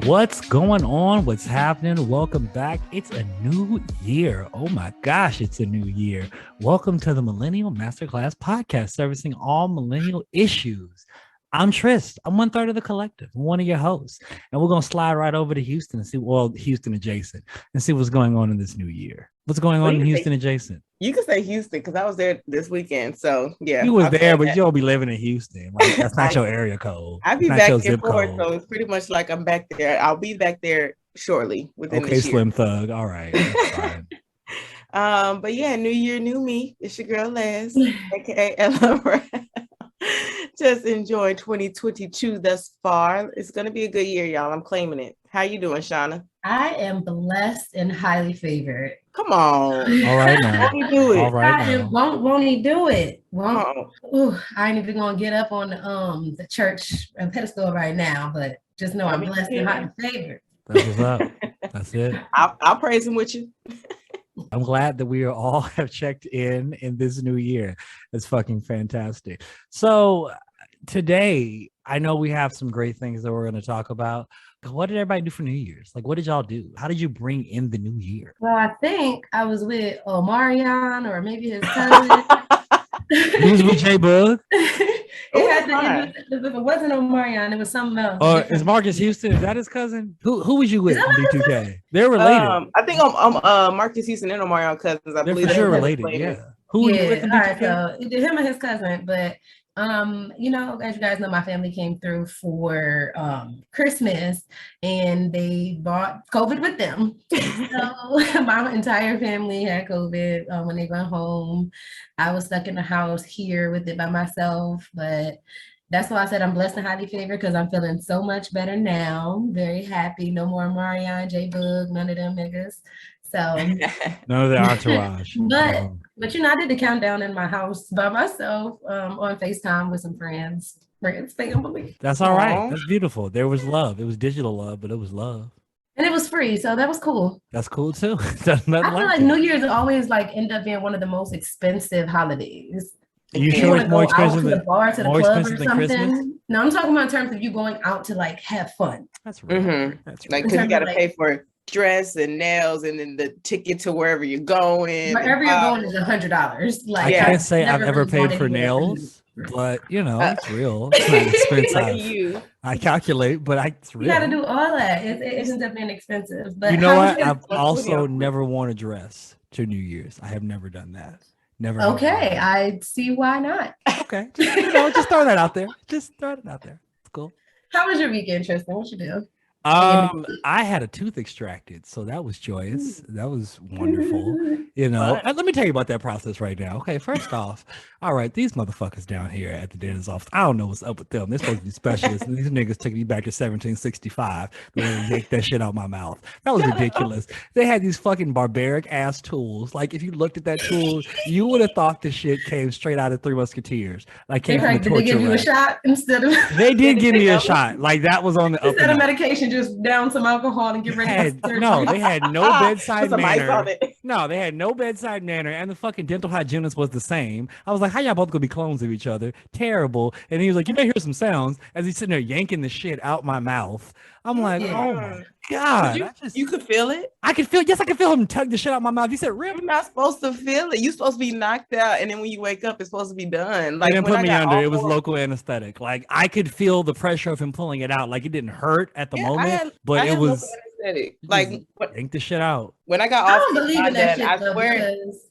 What's going on? What's happening? Welcome back. It's a new year. Oh my gosh, it's a new year. Welcome to the Millennial Masterclass podcast, servicing all millennial issues. I'm Trist. I'm 1/3 of the collective. I'm one of your hosts. And we're going to slide right over to Houston and see, well, Houston adjacent, and see what's going on in this new year. What's going on in Houston adjacent? You can say Houston because I was there this weekend. So yeah. You was there, but you'll be living in Houston. Like, that's not your area code. I'll be back there for it. So it's pretty much like I'm back there. I'll be back there shortly within this year. Slim Thug. All right. But yeah, new year, new me. It's your girl Les, aka Ella. Just enjoying 2022 thus far. It's gonna be a good year, y'all. I'm claiming it. How you doing, Shauna? I am blessed and highly favored. Come on. All right now. Won't he do it? All right now. Won't he do it? I ain't even gonna get up on the church pedestal right now, but just know I'm blessed and highly favored. That's what's up. That's it. I'll praise him with you. I'm glad that we all have checked in this new year. It's fucking fantastic. So today, I know we have some great things that we're going to talk about. What did everybody do for New Year's? Like, what did y'all do? How did you bring in the new year? Well, I think I was with Omarion or maybe his cousin. Who was with J-Bug? If it wasn't Omarion, it was something else. Is Marcus Houston? Is that his cousin? Who was you with in B2K? They're related. I think Marcus Houston and Omarion cousins. I believe they're for sure related. Yeah. Who were you with in B2K? So him and his cousin, but as you guys know, my family came through for Christmas and they brought COVID with them. So my entire family had COVID when they went home. I was stuck in the house here with it by myself, but that's why I said I'm blessed and highly favored because I'm feeling so much better now. Very happy. No more Marion, J-Bug, none of them niggas. So none of the entourage. But I did the countdown in my house by myself on FaceTime with some friends, family. That's all right. That's beautiful. There was love. It was digital love, but it was love. And it was free, so that was cool. That's cool too. I feel like New Year's always end up being one of the most expensive holidays. You sure it's more expensive than bar, to the club or something? Christmas? No, I'm talking about in terms of you going out to have fun. That's right. Mm-hmm. That's right. Because you got to pay for dress and nails and then the ticket to wherever you're going. Wherever you're going is $100. I can't say I've ever paid for nails, but it's real. It's not expensive. I calculate, but it's real. You got to do all that. It ends up being expensive. But you know what? I've also never worn a dress to New Year's. I have never done that. Never. Okay, I see why not. Okay, just throw that out there. Just throw it out there. It's cool. How was your weekend, Tristan? What you do? I had a tooth extracted, so that was joyous. That was wonderful. Let me tell you about that process right now. Okay, first off, all right, these motherfuckers down here at the dentist's office, I don't know what's up with them. They're supposed to be specialists, and these niggas took me back to 1765. They yanked that shit out my mouth. That was ridiculous. They had these fucking barbaric ass tools. Like, if you looked at that tool, you would have thought the shit came straight out of Three Musketeers. Like, did they give you a shot instead of? They did give me a shot. Like, that was on the instead of medication. Just down some alcohol and get ready. They had no bedside manner. No, they had no bedside manner, and the fucking dental hygienist was the same. I was like, how y'all both gonna be clones of each other? Terrible. And he was like, you may hear some sounds as he's sitting there yanking the shit out my mouth. I'm like, oh my God. You could feel it? I could feel him tug the shit out my mouth. He said, Rip. You're not supposed to feel it. You're supposed to be knocked out, and then when you wake up, it's supposed to be done. Like, they didn't put me under. It was local anesthetic. Like, I could feel the pressure of him pulling it out. Like, it didn't hurt at the moment, but it was like yank the shit out. When I got off, I don't believe in that shit.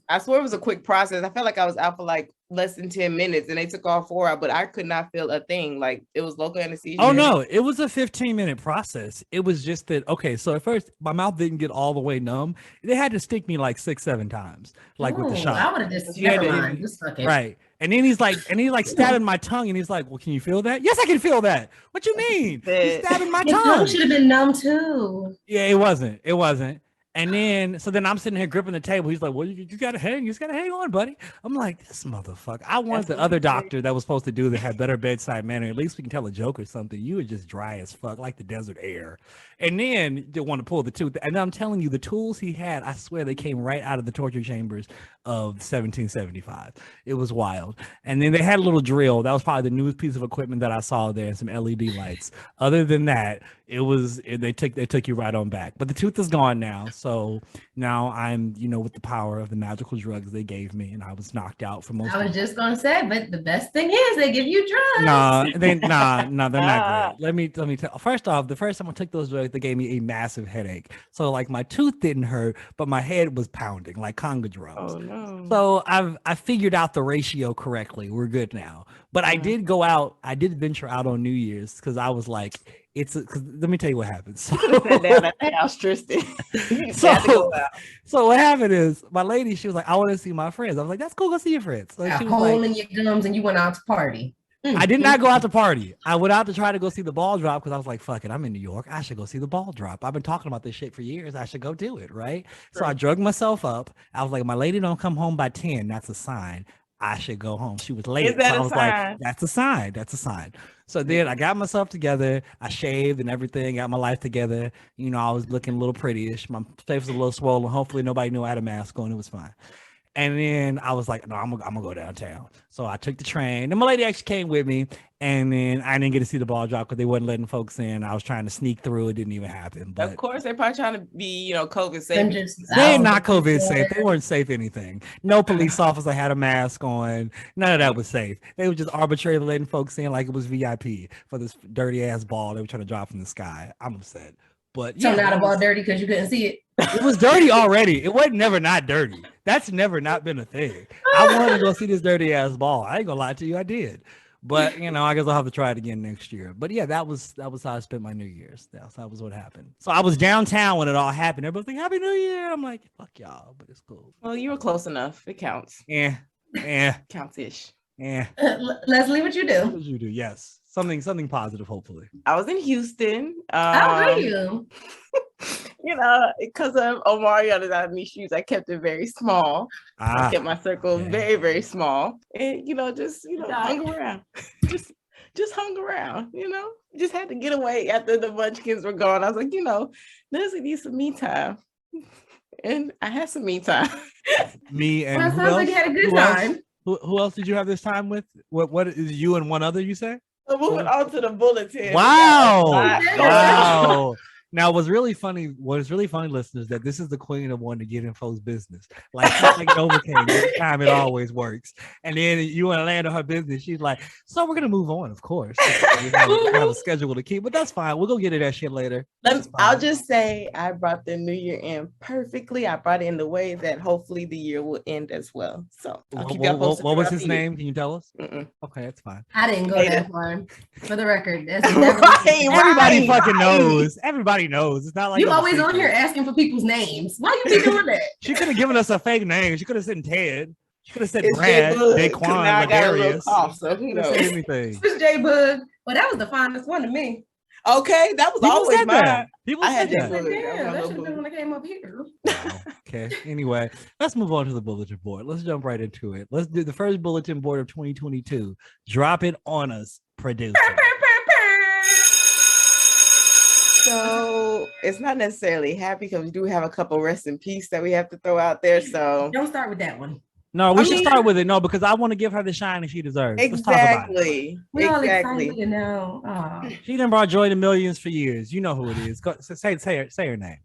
I swear it was a quick process. I felt like I was out for like less than 10 minutes, and they took all 4 out, but I could not feel a thing. Like, it was local anesthesia. Oh no, it was a 15-minute process. It was just that. Okay, so at first my mouth didn't get all the way numb. They had to stick me like 6-7 times, like with the shot. I would have just never mind. Just fuck it. Right. And then he's like stabbing my tongue, and he's like, well, can you feel that? Yes, I can feel that. What you mean? He's stabbing my tongue. Tongue should have been numb too. Yeah, it wasn't. And then I'm sitting here gripping the table. He's like, well, you gotta hang. You just gotta hang on, buddy. I'm like, this motherfucker. I wanted the other doctor that was supposed to do that had better bedside manner. At least we can tell a joke or something. You were just dry as fuck, like the desert air. And then they want to pull the tooth. And I'm telling you, the tools he had, I swear they came right out of the torture chambers of 1775. It was wild. And then they had a little drill. That was probably the newest piece of equipment that I saw there, and some LED lights. Other than that, they took you right on back, but the tooth is gone now. So now I'm, with the power of the magical drugs they gave me, and I was knocked out for most. I was just gonna say, but the best thing is they give you drugs. Nah, they're not good. Let me tell. First off, the first time I took those drugs, they gave me a massive headache. So like my tooth didn't hurt, but my head was pounding like conga drums. Oh no. So I figured out the ratio correctly. We're good now. But I did go out. I did venture out on New Year's because I was like, let me tell you what happened. So, so what happened is my lady, she was like, I want to see my friends. I was like, that's cool. Go see your friends. So a hole in your gums and you went out to party. I did not go out to party. I went out to try to go see the ball drop because I was like, fuck it, I'm in New York. I should go see the ball drop. I've been talking about this shit for years. I should go do it, right? So I drugged myself up. I was like, my lady don't come home by 10. That's a sign. I should go home. She was late. Is that so I was sign? Like, that's a sign. That's a sign. So then I got myself together. I shaved and everything, got my life together. I was looking a little prettyish. My face was a little swollen. Hopefully nobody knew I had a mask on. It was fine. And then I was like, no, I'm gonna go downtown. So I took the train. And my lady actually came with me. And then I didn't get to see the ball drop because they wasn't letting folks in. I was trying to sneak through. It didn't even happen. But of course, they're probably trying to be, COVID safe. They're not COVID safe. They weren't safe anything. No police officer had a mask on. None of that was safe. They were just arbitrarily letting folks in like it was VIP for this dirty ass ball they were trying to drop from the sky. I'm upset. But so not a ball dirty because you couldn't see it. It was dirty already. It wasn't never not dirty. That's never not been a thing. I wanted to go see this dirty ass ball. I ain't gonna lie to you, I did. But I guess I'll have to try it again next year. But yeah, that was how I spent my New Year's. That was what happened. So I was downtown when it all happened. Everybody's like, Happy New Year. I'm like, fuck y'all, but it's cool. Well, you were close enough. It counts. Yeah. Counts-ish. Yeah. Leslie, what you do? What did you do? Yes. Something positive, hopefully. I was in Houston. How are you? Because of Omarion and I need shoes, I kept it very small. I kept my circle very, very small. And hung around. just hung around, Just had to get away after the munchkins were gone. I was like, Leslie needs some me time. And I had some me time. Me and well, who sounds else? like you had a good time. Who else did you have this time with? What is you and one other, you say? So moving on to the bulletin. Wow. Now, what's really funny, listeners, that this is the queen of wanting to get in folks' business. Like Novocaine, every time it always works. And then you want to land on her business. She's like, so we're going to move on, of course. We have a schedule to keep, but that's fine. We'll go get to that shit later. I'll just say I brought the new year in perfectly. I brought it in the way that hopefully the year will end as well. So I'll keep you posted. What was his name? Can you tell us? Mm-mm. Okay, that's fine. I didn't go that far. For the record, that's everybody fucking knows. Everybody knows. It's not like you always on here asking for people's names. Why you be doing that? She could have given us a fake name. She could have said Ted. She could have said Brad, Daquan, Ladarius. So who knows? Anything. It's J Bug. Well, that was the finest one to me. Okay, that was always mine. People said that. That should have been when I came up here. Okay. Anyway, let's move on to the bulletin board. Let's jump right into it. Let's do the first bulletin board of 2022. Drop it on us, producer. So it's not necessarily happy because we do have a couple rest in peace that we have to throw out there. So don't start with that one. No, we should start with it. No, because I want to give her the shine that she deserves. Exactly. We're all excited to know. She done brought joy to millions for years. You know who it is. Go, say her name.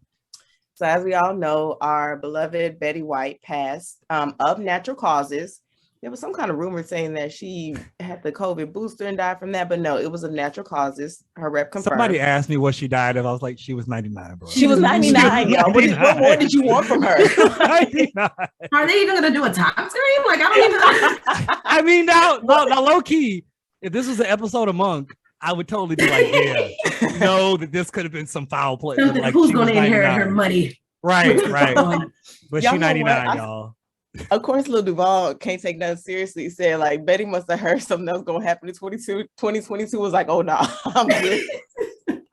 So as we all know, our beloved Betty White passed of natural causes. There was some kind of rumor saying that she had the COVID booster and died from that, but no, it was of natural causes. Her rep confirmed. Somebody asked me what she died of. I was like, she was 99, bro. She was 99, y'all. What more did you want from her? 99. Are they even going to do a time screen? Like, I don't even. I mean, now, low key, if this was an episode of Monk, I would totally be like, yeah, know that this could have been some foul play. Like, who's going to inherit her money? Right. But she's 99, y'all. Of course, Lil Duval can't take nothing seriously. He said, like, Betty must have heard something else going to happen in 2022 was like, oh, no, I'm good.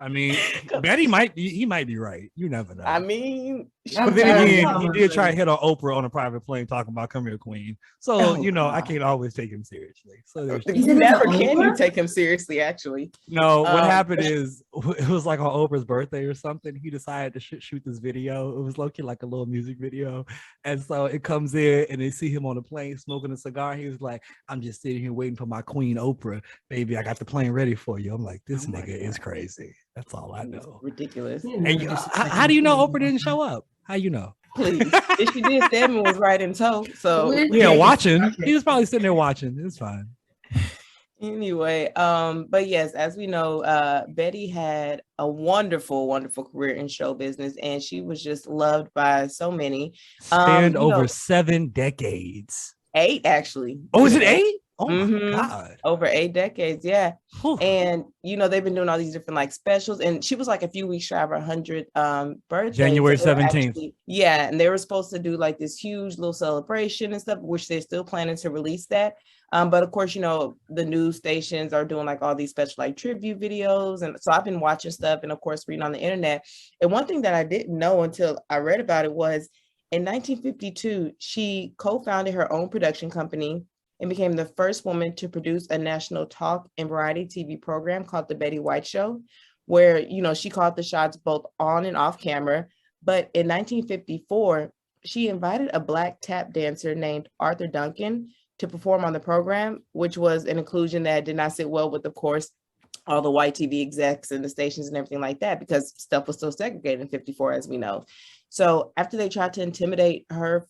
I mean, Betty he might be right. You never know. I mean, but then again, he did try to hit on Oprah on a private plane talking about come here, queen. So, I can't always take him seriously. So you never can you take him seriously, actually. No, what happened is it was like on Oprah's birthday or something. He decided to shoot this video. It was low-key like a little music video. And so it comes in and they see him on the plane smoking a cigar. He was like, I'm just sitting here waiting for my queen Oprah. Baby, I got the plane ready for you. I'm like, this nigga is crazy. That's all I know. Ridiculous. And how do you know Oprah didn't show up? How you know? Please. If she did, Stedman was right in tow. So yeah, watching. He was probably sitting there watching. It's fine. Anyway, but yes, as we know, Betty had a wonderful, wonderful career in show business, and she was just loved by so many. Spanned over 7 decades. 8, actually. Oh, is it 8? Oh my God. Over 8 decades, yeah. And they've been doing all these different like specials, and she was like a few weeks shy of her 100th birthday. January 17th. Yeah, and they were supposed to do like this huge little celebration and stuff, which they're still planning to release that. But of course, the news stations are doing like all these special like tribute videos. And so I've been watching stuff and of course reading on the internet. And one thing that I didn't know until I read about it was in 1952, she co-founded her own production company and became the first woman to produce a national talk and variety TV program called The Betty White Show, where, she called the shots both on and off camera. But in 1954, she invited a Black tap dancer named Arthur Duncan to perform on the program, which was an inclusion that did not sit well with, of course, all the white TV execs and the stations and everything like that, because stuff was still segregated in 54, as we know. So after they tried to intimidate her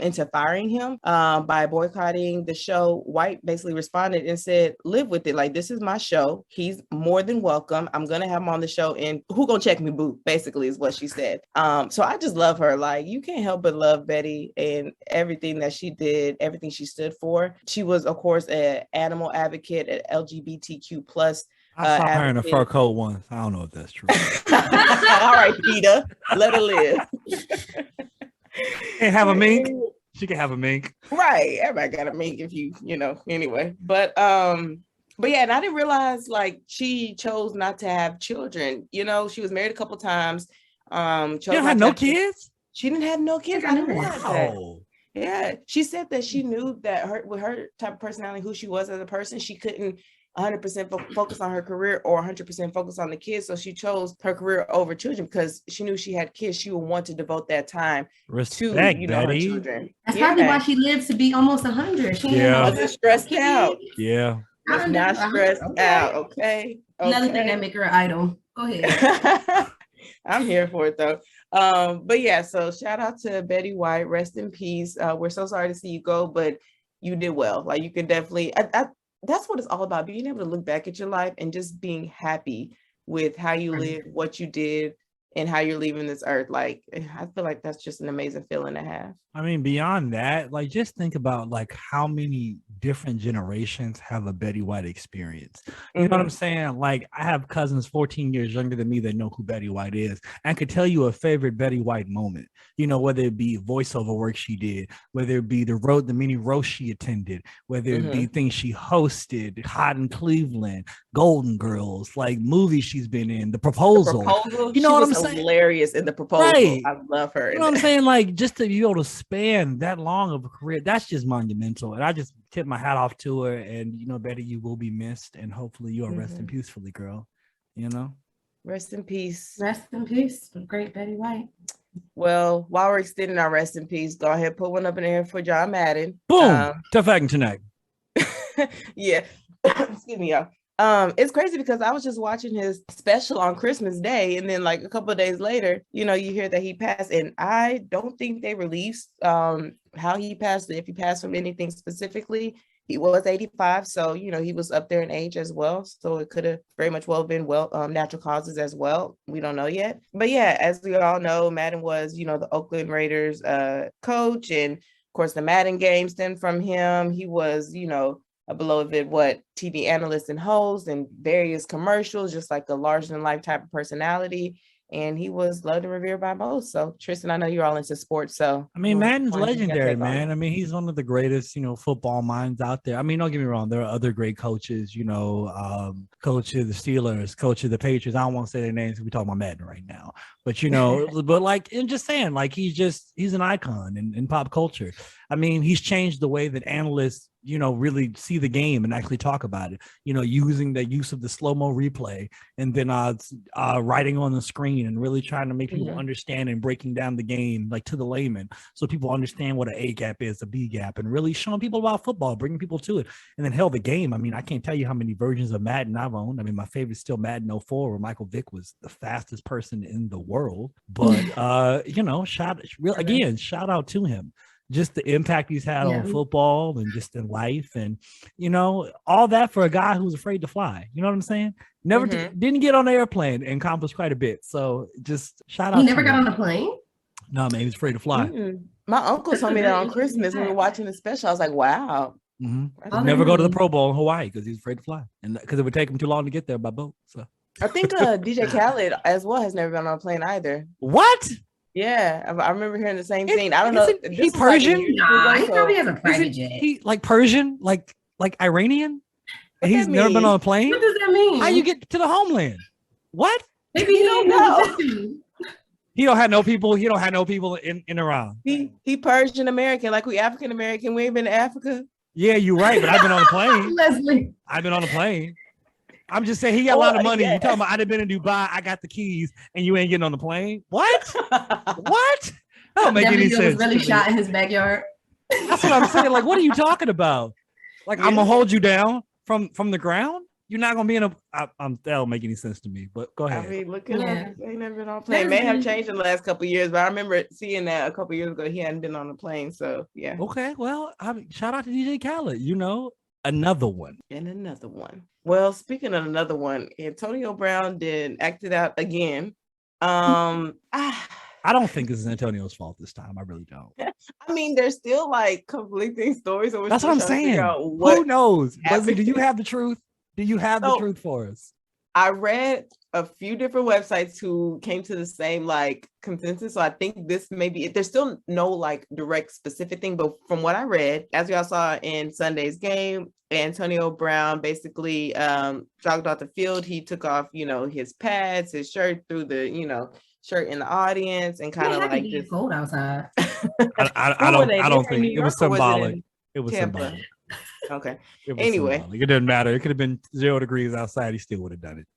into firing him by boycotting the show, White basically responded and said, live with it. Like, this is my show. He's more than welcome. I'm going to have him on the show, and who gonna check me, boo, basically is what she said. So I just love her. Like, you can't help but love Betty and everything that she did, everything she stood for. She was, of course, an animal advocate, an LGBTQ plus. I saw her in a fur coat once. I don't know if that's true. All right, Peter, let her live. And have a mink. She can have a mink. Right. Everybody got a mink if anyway. But yeah, and I didn't realize like she chose not to have children. She was married a couple times. She didn't have no kids? She didn't have no kids. I didn't realize that. Yeah. She said that she knew that with her type of personality, who she was as a person, she couldn't 100% focus on her career or 100% focus on the kids. So she chose her career over children because she knew she had kids. She would want to devote that time to her children. That's probably why she lives to be almost 100. She wasn't stressed out. Yeah. Was not stressed out. Okay. Another thing that make her an idol. Go ahead. I'm here for it though. But yeah, so shout out to Betty White. Rest in peace. We're so sorry to see you go, but you did well. Like, you can definitely, that's what it's all about, being able to look back at your life and just being happy with how you lived, what you did, and how you're leaving this earth. Like, I feel like that's just an amazing feeling to have. I mean, beyond that, like, just think about like how many different generations have a Betty White experience. You know what I'm saying? Like, I have cousins 14 years younger than me that know who Betty White is and could tell you a favorite Betty White moment, whether it be voiceover work she did, whether it be the mini roast she attended, whether it be things she hosted, Hot in Cleveland, Golden Girls, like movies she's been in, The Proposal. You know what I'm saying? Hilarious in The Proposal. Right. I love her. You know what I'm saying? Like, just to be able to span that long of a career, that's just monumental. And I just tip my hat off to her. And Betty, you will be missed, and hopefully you'll rest in peacefully, girl. Rest in peace. Rest in peace, great Betty White. Well, while we're extending our rest in peace, go ahead, put one up in the air for John Madden. Boom. Tough acting tonight. Yeah. Excuse me, y'all. It's crazy because I was just watching his special on Christmas Day, and then like a couple of days later, you hear that he passed, and I don't think they released how he passed, if he passed from anything specifically. He was 85, so he was up there in age as well, so it could have very much well been natural causes as well. We don't know yet, but yeah, as we all know, Madden was the Oakland Raiders coach, and of course the Madden game stemmed from him. He was a beloved TV analyst and host and various commercials, just like a larger than life type of personality. And he was loved and revered by most. So Tristan, I know you're all into sports. So I mean, Madden's legendary, man. I mean, he's one of the greatest, football minds out there. I mean, don't get me wrong, there are other great coaches, coach of the Steelers, coach of the Patriots. I don't want to say their names, we're talking about Madden right now. But but like, I'm just saying, like, he's an icon in pop culture. I mean, he's changed the way that analysts really see the game and actually talk about it, using the use of the slow-mo replay and then writing on the screen and really trying to make people understand and breaking down the game like to the layman so people understand what an A gap is, a B gap, and really showing people about football, bringing people to it. And then hell, the game, I mean, I can't tell you how many versions of Madden I've owned. I mean, my favorite is still Madden 04, where Michael Vick was the fastest person in the world. But shout out to him. Just the impact he's had on football and just in life, and all that for a guy who's afraid to fly. You know what I'm saying? Never didn't get on the airplane and accomplished quite a bit. So just shout out. He never got on a plane? No, man, he's afraid to fly. My uncle told me that on Christmas when we were watching the special. I was like, wow. Never go to the Pro Bowl in Hawaii because he's afraid to fly, and because it would take him too long to get there by boat. So I think DJ Khaled as well has never been on a plane either. What? Yeah, I remember hearing the same thing. I don't know. He Persian? Nah, he probably has a private jet. He like Persian, like Iranian? And he's never been on a plane? What does that mean? How you get to the homeland? What? Maybe he don't know. He don't have no people. He don't have no people in Iran. He Persian American, like we African American. We ain't been to Africa. Yeah, you're right. But I've been on a plane. Leslie. I've been on a plane. I'm just saying he got a lot of money. You talking about I'd have been in Dubai, I got the keys, and you ain't getting on the plane? What? What? That don't make any sense. Was really shot in his backyard. That's what I'm saying. Like, what are you talking about? Like, I'm gonna hold you down from the ground? You're not gonna be in a. That don't make any sense to me. But go ahead. I mean, look at him. He ain't never been on a plane. It may have changed in the last couple of years, but I remember seeing that a couple of years ago. He hadn't been on a plane, so yeah. Okay, well, shout out to DJ Khaled. Another one. And another one. Well, speaking of another one, Antonio Brown acted out again. I don't think this is Antonio's fault this time. I really don't. I mean, there's still like conflicting stories. That's what I'm saying. Who knows? Leslie, do you have the truth? Do you have the truth for us? I read a few different websites who came to the same like consensus. So I think this may be it. There's still no like direct specific thing, but from what I read, as we all saw in Sunday's game, Antonio Brown basically jogged off the field. He took off, his pads, his shirt, threw the, shirt in the audience, and kind of like just cold outside. I don't think it was symbolic. It was symbolic. Okay. Anyway, symbolic. It doesn't matter. It could have been 0 degrees outside. He still would have done it.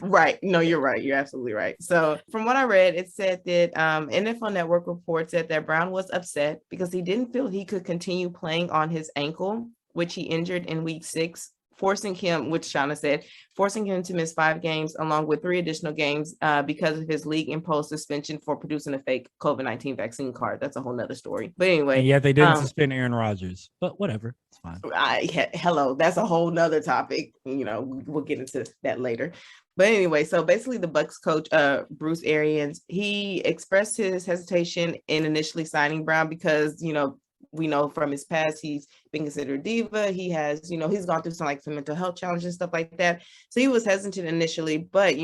Right. No, you're right. You're absolutely right. So from what I read, it said that NFL Network report said that Brown was upset because he didn't feel he could continue playing on his ankle, which he injured in week 6, forcing him, which Shauna said, forcing him to miss 5 games along with 3 additional games because of his league imposed suspension for producing a fake COVID-19 vaccine card. That's a whole nother story. But anyway. And yet they didn't suspend Aaron Rodgers, but whatever. It's fine. Hello. That's a whole nother topic. We'll get into that later. But anyway, so basically the Bucs coach, Bruce Arians, he expressed his hesitation in initially signing Brown because, we know from his past, he's been considered a diva. He has, he's gone through some mental health challenges and stuff like that. So he was hesitant initially, but,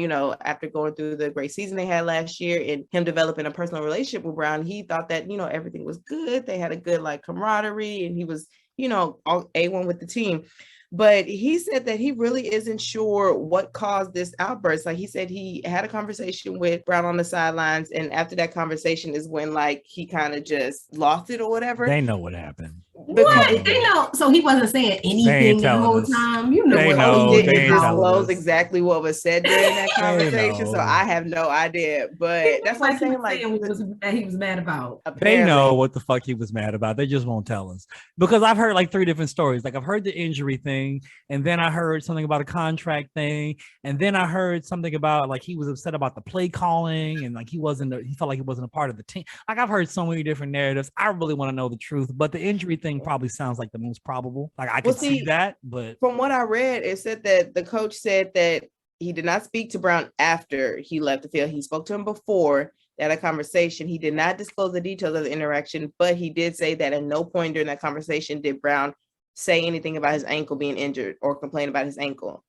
after going through the great season they had last year and him developing a personal relationship with Brown, he thought that, everything was good. They had a good camaraderie, and he was, all A1 with the team. But he said that he really isn't sure what caused this outburst. Like he said, he had a conversation with Brown on the sidelines, and after that conversation is when he kind of just lost it or whatever. They know what happened. What? They know. So he wasn't saying anything the whole time. He didn't disclose exactly what was said during that conversation. So I have no idea. But that's what I'm saying. He was mad about. They know what the fuck he was mad about. They just won't tell us. Because I've heard 3 different stories. I've heard the injury thing, and then I heard something about a contract thing, and then I heard something about he was upset about the play calling, and he felt like he wasn't a part of the team. I've heard so many different narratives. I really want to know the truth, but the injury thing probably sounds like the most probable. I could see that, but from what I read, it said that the coach said that he did not speak to Brown after he left the field. He spoke to him before. They had a conversation. He did not disclose the details of the interaction, but he did say that at no point during that conversation did Brown say anything about his ankle being injured or complain about his ankle.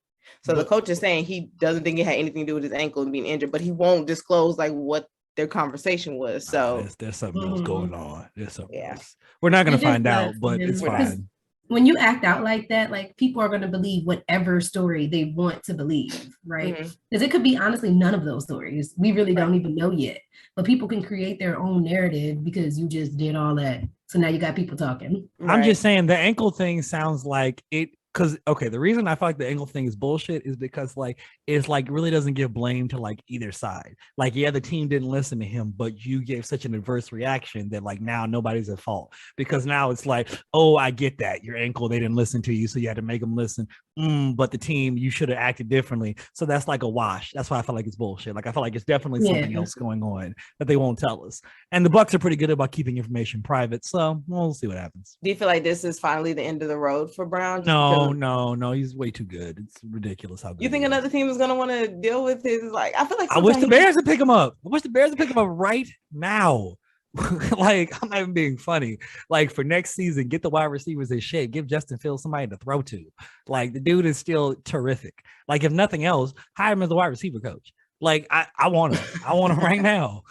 So the coach is saying he doesn't think it had anything to do with his ankle and being injured, but he won't disclose what their conversation was. So there's something else going on. There's something else. We're not going to find out, but it's fine. when you act out like that, like people are going to believe whatever story they want to believe, right? Because it could be honestly none of those stories. We really don't even know yet, but people can create their own narrative because you just did all that. So now you got people talking. I'm just saying the ankle thing sounds like it. Because the reason I feel like the ankle thing is bullshit is because like it's like really doesn't give blame to like either side. Like, yeah, the team didn't listen to him, but you gave such an adverse reaction that like now nobody's at fault, because now it's like, oh, I get that your ankle, they didn't listen to you, so you had to make them listen. But the team, you should have acted differently. So that's like a wash. That's why I feel like it's bullshit. Like I feel like it's definitely something else going on that they won't tell us. And the Bucs are pretty good about keeping information private, so we'll see what happens. Do you feel like this is finally the end of the road for Brown? No, he's way too good. It's ridiculous how good. You think another team is going to want to deal with his, like, I feel like I wish the Bears would pick him up. I wish the Bears would pick him up right now. Like, I'm not even being funny. Like, for next season, get the wide receivers in shape. Give Justin Fields somebody to throw to. Like, the dude is still terrific. Like, if nothing else, hire him as a wide receiver coach. Like, I want him. I want him right now.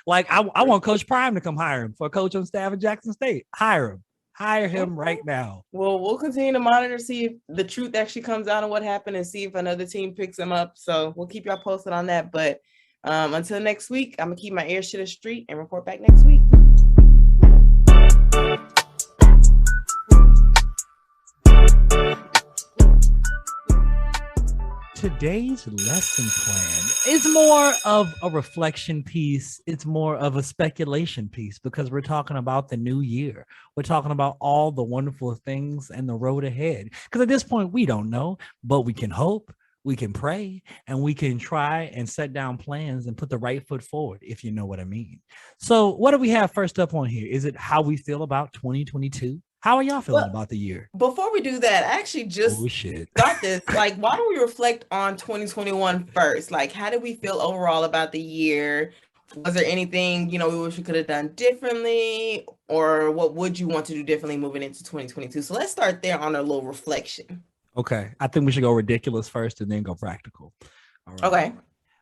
Like, I want Coach Prime to come hire him for a coach on staff at Jackson State. Hire him. Hire him right now. Well, we'll continue to monitor, see if the truth actually comes out on what happened, and see if another team picks him up. So we'll keep y'all posted on that. But until next week, I'm going to keep my ears to the street and report back next week. Today's lesson plan is more of a reflection piece. It's more of a speculation piece because we're talking about the new year. We're talking about all the wonderful things and the road ahead. Because at this point, we don't know, but we can hope, we can pray, and we can try and set down plans and put the right foot forward, if you know what I mean. So what do we have first up on here? Is it how we feel about 2022? How are y'all feeling about the year? Before we do that, I actually just got this. Like, why don't we reflect on 2021 first? Like, how did we feel overall about the year? Was there anything, we wish we could have done differently? Or what would you want to do differently moving into 2022? So let's start there on a little reflection. Okay. I think we should go ridiculous first and then go practical. All right. Okay.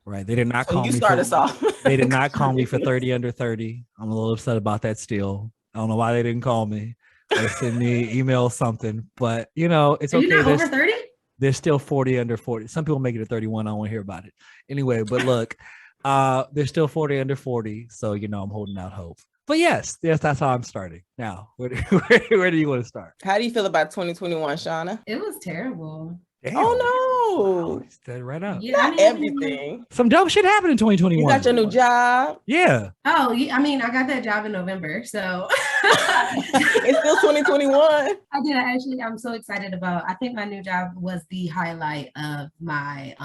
Right. They did not call me. You start us off. They did not call me for 30 under 30. I'm a little upset about that still. I don't know why they didn't call me. They send me email something, but it's okay. You're not over 30? They're still 40 under 40. Some people make it at 31. I don't want to hear about it. Anyway, but look, they're still 40 under 40. So, I'm holding out hope. But yes, that's how I'm starting. Now, where do you want to start? How do you feel about 2021, Shauna? It was terrible. Damn. Oh no! Dead right up. Yeah, not everything. Some dumb shit happened in 2021. You got your new job. Yeah. Oh, yeah. I mean, I got that job in November, so it's still 2021. I did. I'm so excited about. I think my new job was the highlight of my.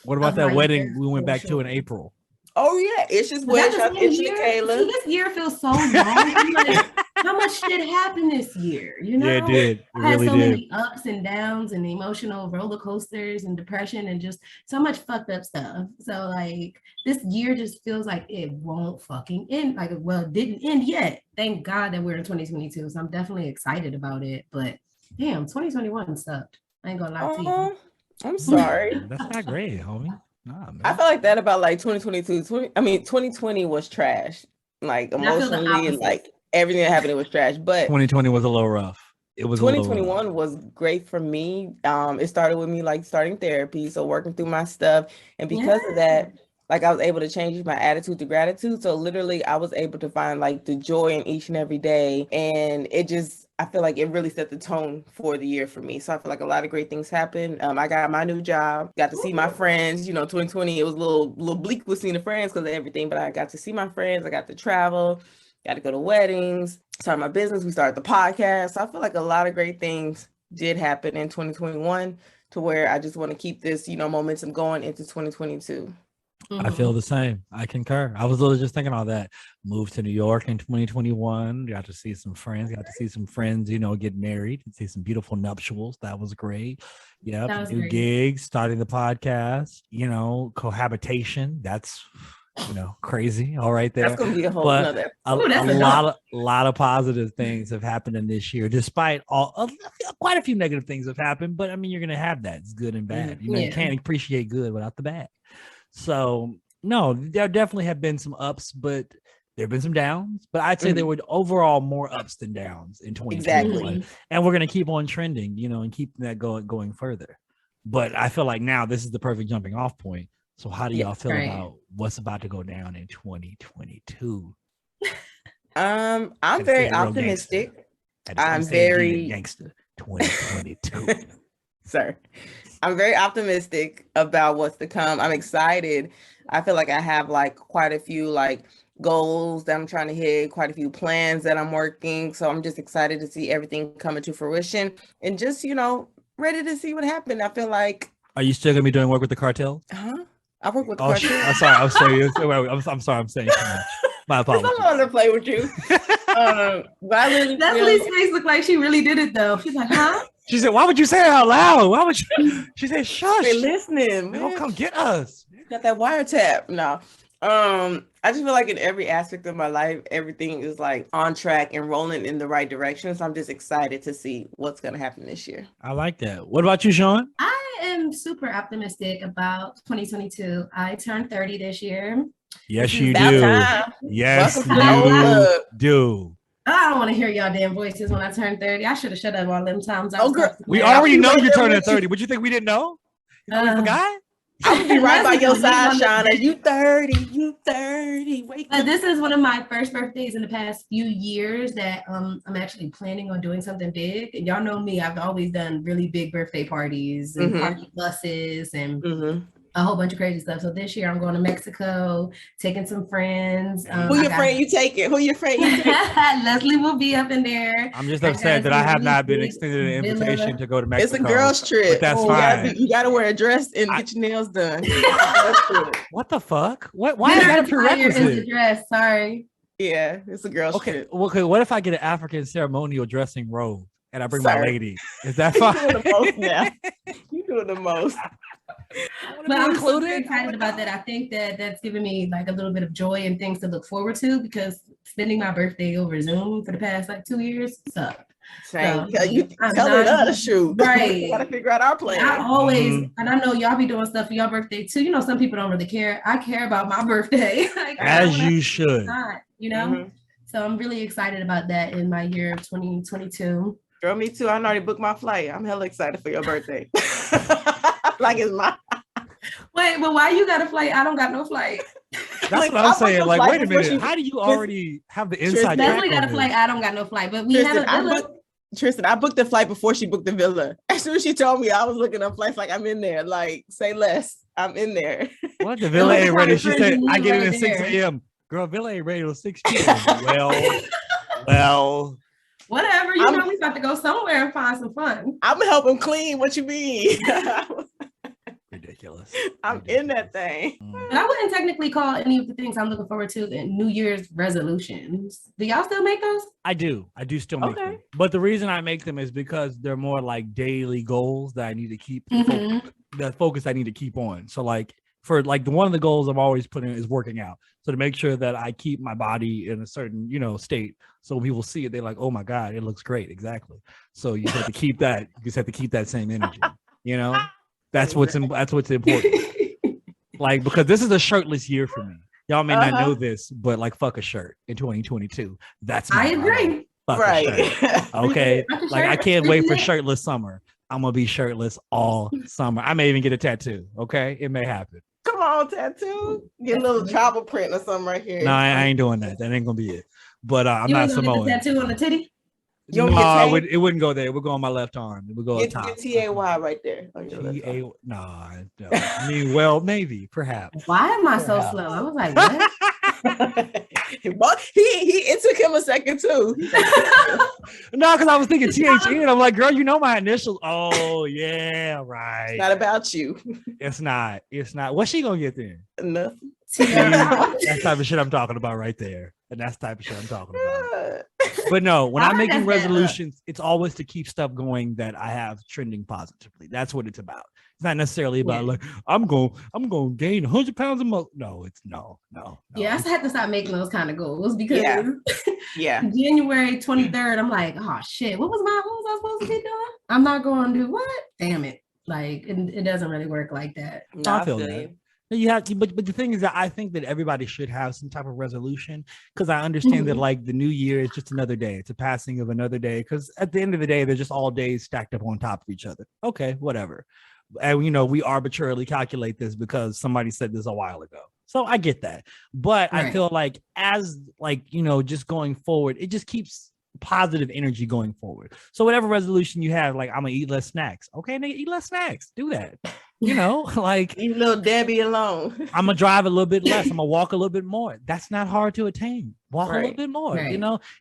What about that wedding we went back to in April? Oh yeah, it's just wet shop. It's Kayla. This year feels so long. Like, how much shit happened this year? Yeah, it did. It I had really so did. many ups and downs and emotional roller coasters and depression and just so much fucked up stuff. So like this year just feels like it won't fucking end. Like, well, it didn't end yet. Thank God that we're in 2022. So I'm definitely excited about it. But damn, 2021 sucked. I ain't gonna lie to you. I'm sorry. That's not great, homie. Nah, man. I feel like that about like 2022. 2020 was trash. Like emotionally and like everything that happened, it was trash. But 2020 was a little rough. It was 2021 was great for me. It started with me like starting therapy, so working through my stuff, and because of that, like I was able to change my attitude to gratitude. So literally, I was able to find like the joy in each and every day, and I feel like it really set the tone for the year for me. So I feel like a lot of great things happened. I got my new job, got to see my friends. 2020 it was a little bleak with seeing the friends because of everything, but I got to see my friends. I got to travel. Got to go to weddings, start my business. We started the podcast. So I feel like a lot of great things did happen in 2021 to where I just want to keep this, momentum going into 2022. I feel the same. I concur. I was literally just thinking all that. Moved to New York in 2021. Got to see some friends. Get married. See some beautiful nuptials. That was great. Yeah, new gigs. Starting the podcast. Cohabitation. That's crazy. All right, there. That's gonna be a whole nother. A lot of positive things have happened in this year, despite quite a few negative things have happened. But I mean, you're gonna have that. It's good and bad. You can't appreciate good without the bad. So no, there definitely have been some ups, but there have been some downs, but I'd say there were overall more ups than downs in 2021. Exactly. And we're going to keep on trending, and keep that going further. But I feel like now this is the perfect jumping off point. So how do y'all feel about what's about to go down in 2022? I'm very optimistic. I'm very gangster 2022. Sir, I'm very optimistic about what's to come. I'm excited. I feel like I have like quite a few like goals that I'm trying to hit, quite a few plans that I'm working. So I'm just excited to see everything coming to fruition and just, ready to see what happened. I feel like. Are you still gonna be doing work with the cartel? I work with the cartel. I'm sorry. I'm sorry. I'm saying too much. My apologies. I don't want to play with you. But I really Leslie's face looked like she really did it though. She's like, huh? She said, "Why would you say it out loud? Why would you?" She said, "Shush." They're listening. They don't come get us. Got that wiretap. No. I just feel like in every aspect of my life, everything is like on track and rolling in the right direction. So I'm just excited to see what's going to happen this year. I like that. What about you, Sean? I am super optimistic about 2022. I turned 30 this year. Yes, you do. Time. Yes, you do. I don't want to hear y'all damn voices when I turn 30. I should have shut up all them times. We already know you're turning 30. Would you think we didn't know? We forgot? I'm gonna be right by your side, Shauna. You 30. Wake up. This is one of my first birthdays in the past few years that I'm actually planning on doing something big. And y'all know me, I've always done really big birthday parties and party buses and a whole bunch of crazy stuff. So this year I'm going to Mexico, taking some friends. Who your friend you taking? Leslie will be up in there. I'm just upset that I have not been extended an invitation to go to Mexico. It's a girls trip. But that's fine. You gotta wear a dress and get your nails done. What the fuck? Why is that a prerequisite? Dress, sorry. Yeah, it's a girls trip. Okay, what if I get an African ceremonial dressing robe and I bring my lady? Is that fine? You're doing the most now. You're doing the most. But I'm super excited about that. I think that's given me like a little bit of joy and things to look forward to because spending my birthday over Zoom for the past like 2 years sucked. Same. So, you telling us shoot. Right. We gotta figure out our plan. I always, and I know y'all be doing stuff for your birthday too. Some people don't really care. I care about my birthday. As you should. So I'm really excited about that in my year of 2022. Girl, me too. I already booked my flight. I'm hella excited for your birthday. Like it's my. Wait, but why you got a flight? I don't got no flight. That's what I'm saying. Like, wait a minute. How do you already have the inside track? Leslie got a flight. I don't got no flight. But we Tristan, I booked the flight before she booked the villa. As soon as she told me, I was looking up flights like I'm in there. Like, say less. I'm in there. What? The villa ain't ready. She said, I get in at 6 a.m. Girl, villa ain't ready till 6 p.m. Well. Whatever. We about to go somewhere and find some fun. I'm gonna help him clean. What you mean? Ridiculous. I'm in that thing. But I wouldn't technically call any of the things I'm looking forward to the New Year's resolutions. Do y'all still make those? I do still make them. But the reason I make them is because they're more like daily goals that I need to keep the focus I need to keep on. So like for like one of the goals I've always put in is working out. So to make sure that I keep my body in a certain, state. So when people see it, they're like, oh my God, it looks great. Exactly. So you have to keep that. You just have to keep that same energy, That's what's important. Like, because this is a shirtless year for me. Y'all may not know this, but like fuck a shirt in 2022. That's my agree. Right. Okay. Like I can't wait for shirtless summer. I'm gonna be shirtless all summer. I may even get a tattoo. Okay. It may happen. Come on, tattoo. Get a little travel print or something right here. No, I ain't doing that. That ain't gonna be it. But I'm not Samoan. Tattoo on the titty? No, it wouldn't go there. It would go on my left arm. It would go on top. Get T-A-Y right there. T-A-Y. No. I mean, well, maybe, perhaps. Why am I so slow? I was like, what? It took him a second too. No, because I was thinking T-H-E, and I'm like, girl, you know my initials. Oh, yeah, right. It's not about you. It's not. What's she gonna get then? Nothing. That's type of shit I'm talking about right there. And that's the type of shit I'm talking about. But no, when I'm making resolutions, it's always to keep stuff going that I have trending positively. That's what it's about. It's not necessarily about like I'm going to gain 100 pounds a month. No, it's no. Yeah, I had to stop making those kind of goals because yeah. January 23rd, I'm like, oh shit, what was I supposed to be doing? I'm not going to do what? Damn it. Like it doesn't really work like that. No, I feel that. You have to, but the thing is that I think that everybody should have some type of resolution, because I understand that like the new year is just another day. It's a passing of another day, because at the end of the day, they're just all days stacked up on top of each other. Okay, whatever. And we arbitrarily calculate this because somebody said this a while ago. So I get that. But I feel like as just going forward, it just keeps positive energy going forward. So whatever resolution you have, like I'm gonna eat less snacks. Okay, nigga, eat less snacks. Do that. Like leave little Debbie alone. I'm gonna drive a little bit less. I'm gonna walk a little bit more. That's not hard to attain. Walk a little bit more.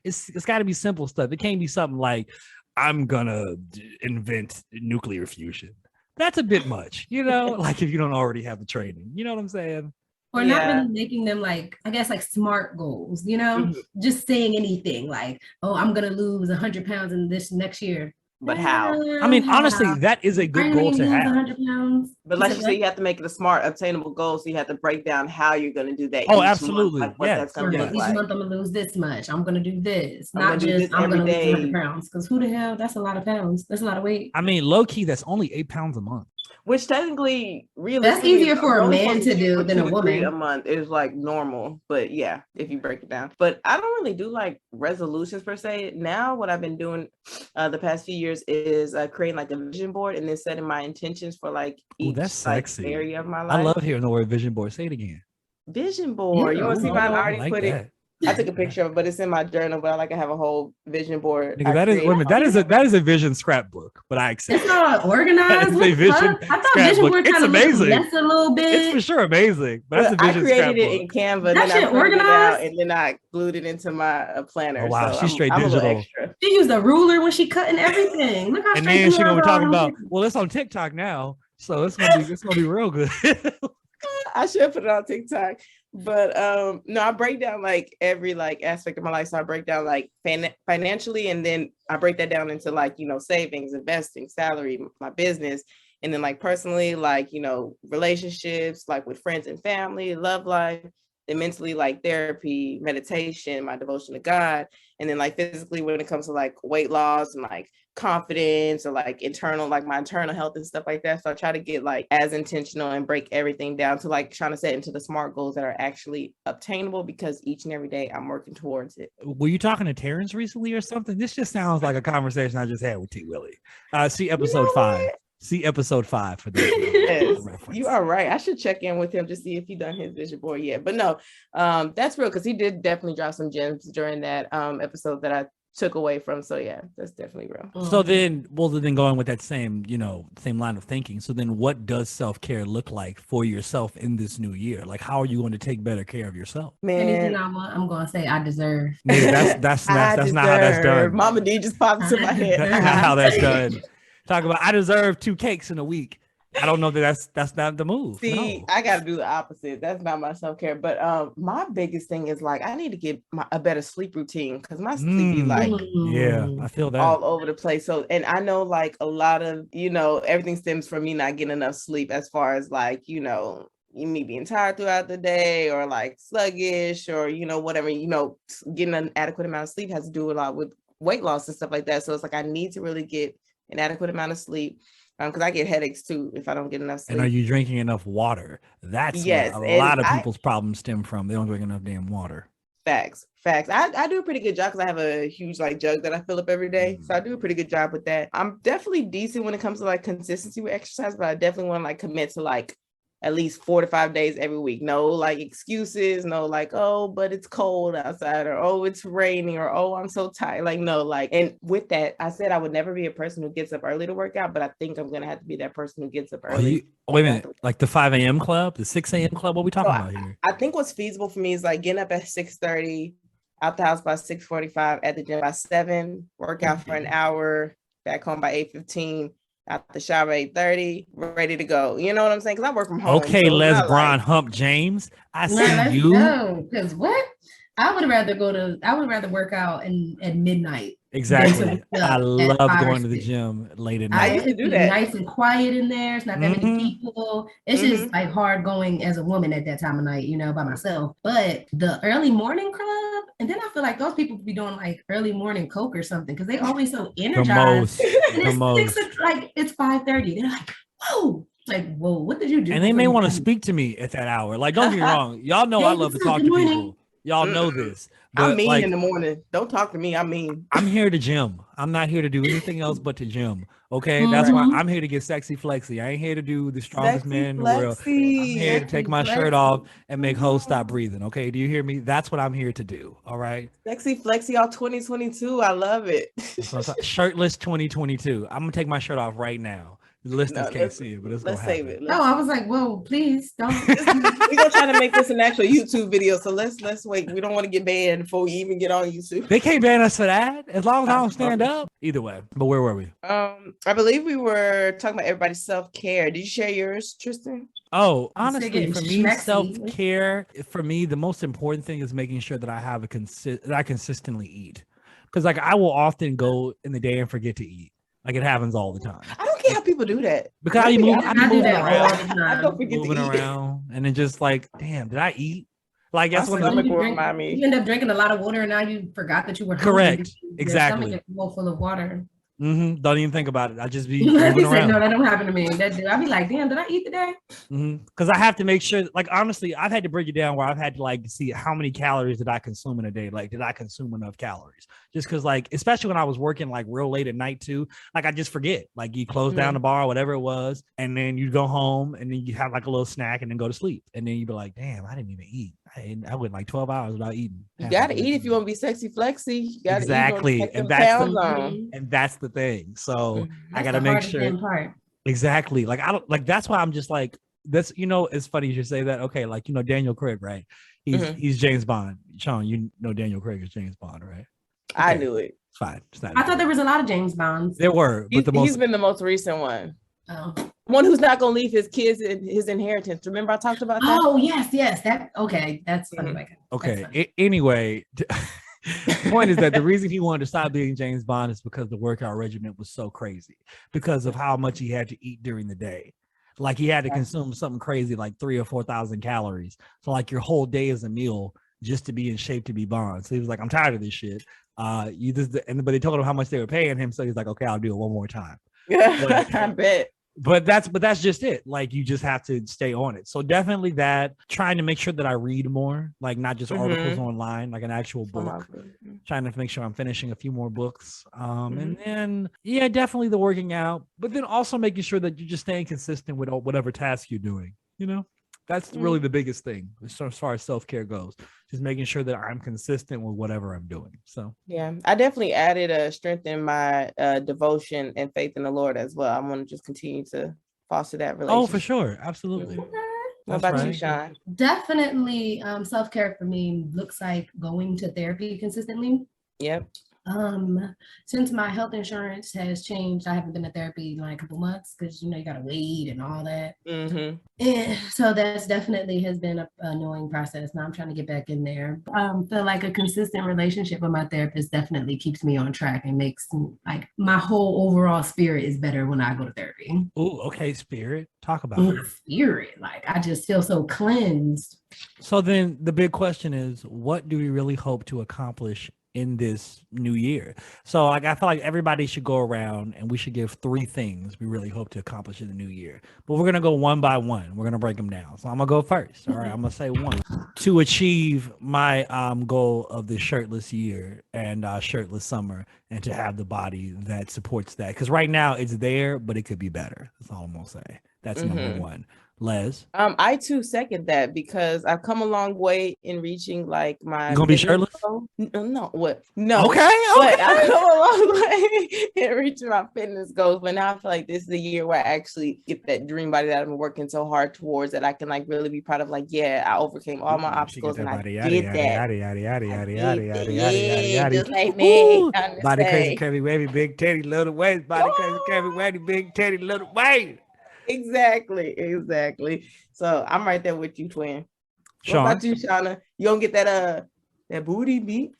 It's got to be simple stuff. It can't be something like I'm gonna invent nuclear fusion. That's a bit much, like if you don't already have the training. You know what I'm saying? Or not really making them like, I guess, like smart goals, just saying anything like, oh, I'm going to lose 100 pounds in this next year. But how? I mean, honestly, that is a good goal to have. 100 pounds. But like you say, you have to make it a smart, obtainable goal. So you have to break down how you're going to do that. Oh, absolutely. Month, like what that's going to look like. Each month I'm going to lose this much. I'm going to do this. Not just I'm going to lose 100 pounds. Because who the hell? That's a lot of pounds. That's a lot of weight. I mean, low key, that's only 8 pounds a month. Which technically, really, that's easier for a man to do than a woman. A month is like normal, but yeah, if you break it down. But I don't really do like resolutions per se. Now, what I've been doing the past few years is creating like a vision board and then setting my intentions for like each area of my life. I love hearing the word vision board. Say it again. Vision board. You want to see mine? I already put it. I took a picture of it, but it's in my journal. But I like to have a whole vision board. That is a vision scrapbook. But I accept. It's not organized. It's a vision. I thought vision board kind of amazing. That's a little bit. It's for sure amazing. But that's a vision scrapbook. I created it in Canva. That shit organized, and then I glued it into my planner. Oh, wow, so she's straight digital. She used a ruler when she cutting everything. Look how and then she's gonna be talking about. Well, it's on TikTok now, so it's gonna be real good. I should put it on TikTok. But no, I break down like every like aspect of my life. So I break down like financially, and then I break that down into like, savings, investing, salary, my business, and then like personally, like, relationships, like with friends and family, love life, then mentally like therapy, meditation, my devotion to God, and then like physically when it comes to like weight loss and like confidence or like my internal health and stuff like that. So I try to get like as intentional and break everything down to like trying to set into the SMART goals that are actually obtainable, because each and every day I'm working towards it. Were you talking to Terrence recently or something? This just sounds like a conversation I just had with T. Willie. See episode 5. See episode 5 for this. Yes, you are right. I should check in with him to see if he done his vision board yet. But no, that's real, because he did definitely drop some gems during that episode that I took away from. So yeah, that's definitely real. So then going with that same line of thinking. So then what does self-care look like for yourself in this new year? Like, how are you going to take better care of yourself? Man, anything I'm going to say I deserve. That's not how that's done. Mama D just popped into my head. That's not how that's done. Talk about I deserve 2 cakes in a week. I don't know that's not the move. See, I got to do the opposite. That's not my self-care. But my biggest thing is like I need to get a better sleep routine, because my sleep be like I feel that all over the place. So, and I know like a lot of everything stems from me not getting enough sleep, as far as like me being tired throughout the day, or like sluggish, or whatever. Getting an adequate amount of sleep has to do a lot with weight loss and stuff like that. So it's like I need to really get an adequate amount of sleep, because I get headaches too if I don't get enough sleep. And are you drinking enough water? That's what a lot of people's problems stem from. They don't drink enough damn water. Facts. I do a pretty good job, because I have a huge like jug that I fill up every day. So I do a pretty good job with that. I'm definitely decent when it comes to like consistency with exercise, but I definitely want to like commit to like at least 4 to 5 days every week. No like excuses, no like, oh, but it's cold outside, or oh, it's raining, or oh, I'm so tired. Like, no, like, and with that, I said I would never be a person who gets up early to work out, but I think I'm gonna have to be that person who gets up early. Wait a minute, like the 5 a.m. club, the 6 a.m. club? What are we talking about here? I think what's feasible for me is like getting up at 6:30, out the house by 6:45, at the gym by 7, work out for an hour, back home by 8:15. Out the shower 8:30, ready to go. You know what I'm saying? Because I work from home. Okay, so Les Brown Hump James. I see you. Because what? I would rather work out at midnight. Exactly. I love going to the gym late at night. I used to do that. Nice and quiet in there. It's not that many people. It's just like hard going as a woman at that time of night, by myself. But the early morning club, and then I feel like those people be doing like early morning coke or something, because they always so energized. The most. It's 5:30. They're like, whoa, Like, whoa, what did you do? And they may want to speak to me at that hour. Like, don't get me wrong. Y'all know I love to talk to people. Y'all know this. But I'm mean in the morning. Don't talk to me. I'm mean. I'm here to gym. I'm not here to do anything else but to gym. Okay. That's why I'm here to get sexy flexy. I ain't here to do the strongest man in the world. I'm here to take my shirt off and make hoes stop breathing. Okay. Do you hear me? That's what I'm here to do. All right. Sexy flexy all 2022. I love it. Shirtless 2022. I'm gonna take my shirt off right now. The listeners can't see it, but let's save it. No, I was like, whoa, please don't. We're gonna try to make this an actual YouTube video. So let's wait. We don't want to get banned before we even get on YouTube. They can't ban us for that as long as I don't stand up. Either way. But where were we? I believe we were talking about everybody's self-care. Did you share yours, Tristan? Oh, honestly, for me, self-care, for me, the most important thing is making sure that I have that I consistently eat. Because like I will often go in the day and forget to eat. Like it happens all the time. I don't get how people do that. Because I be moving around. I don't forget moving around, and then just like, damn, did I eat? Like that's what you end up drinking a lot of water, and now you forgot that you were correct. Exactly. Your stomach is full of water. Don't even think about it. I just be moving around. No, that don't happen to me. I'd be like, damn, did I eat today? Because I have to make sure, like, honestly, I've had to break it down where I've had to like see how many calories did I consume in a day. Like, did I consume enough calories? Just because, like, especially when I was working like real late at night too, like I just forget. Like you close down the bar, whatever it was, and then you go home and then you have like a little snack and then go to sleep. And then you'd be like, damn, I didn't even eat. I went like 12 hours without eating. You gotta eat if you want to be sexy flexy. You gotta exactly. Eat and that's the thing. So I gotta make sure. Exactly. Like I don't like that's why I'm just like this, you know, it's funny you should say that. Okay, like you know, Daniel Craig, right? He's James Bond. Sean, you know Daniel Craig is James Bond, right? Okay. I knew it. Fine. I thought there was a lot of James Bonds. There were, but he's been the most recent one. Oh. One who's not gonna leave his kids his inheritance. Remember I talked about that? Oh yes. That okay. That's funny. Okay. That's funny. Anyway, the point is that the reason he wanted to stop being James Bond is because the workout regimen was so crazy because of how much he had to eat during the day. Like he had to consume something crazy like 3,000 or 4,000 calories. So like your whole day is a meal just to be in shape to be Bond. So he was like, I'm tired of this shit. But they told him how much they were paying him. So he's like, okay, I'll do it one more time. Yeah, I bet. But that's just it. Like you just have to stay on it. So definitely that, trying to make sure that I read more, like not just articles online, like an actual book. Trying to make sure I'm finishing a few more books. And then definitely the working out, but then also making sure that you're just staying consistent with whatever task you're doing, you know? That's really the biggest thing as far as self-care goes. Just making sure that I'm consistent with whatever I'm doing. So yeah, I definitely added a strength in my devotion and faith in the Lord as well. I'm going to just continue to foster that relationship. Oh, for sure. Absolutely. What about you, Sean? Definitely self-care for me looks like going to therapy consistently. Yep. Since my health insurance has changed, I haven't been to therapy in like a couple months because you gotta wait and all that. And so that's definitely has been an annoying process. Now I'm trying to get back in there. Feel like a consistent relationship with my therapist definitely keeps me on track and makes like my whole overall spirit is better when I go to therapy. Oh, okay, spirit. Talk about it. Spirit. Like I just feel so cleansed. So then the big question is, what do we really hope to accomplish in this new year? So like I feel like everybody should go around and we should give 3 things we really hope to accomplish in the new year, but we're gonna go one by one. We're gonna break them down. So I'm gonna go first. All right, I'm gonna say 1 to achieve my goal of the shirtless year and shirtless summer, and to have the body that supports that, because right now it's there but it could be better. That's all I'm gonna say. That's number 1. Les? I too second that because I've come a long way in reaching like my. You gonna be shirtless? No, what? No. Okay. But I've come a long way in reaching my fitness goals. But now I feel like this is the year where I actually get that dream body that I've been working so hard towards, that I can like really be proud of. Like, yeah, I overcame all my obstacles and I did that. Just like me. Body crazy, curvy, wavy, big teddy, little waist. Body crazy, curvy, wavy, big teddy, little waist. Exactly. So I'm right there with you, twin. Sean? What about you, Shauna? You don't get that booty beat?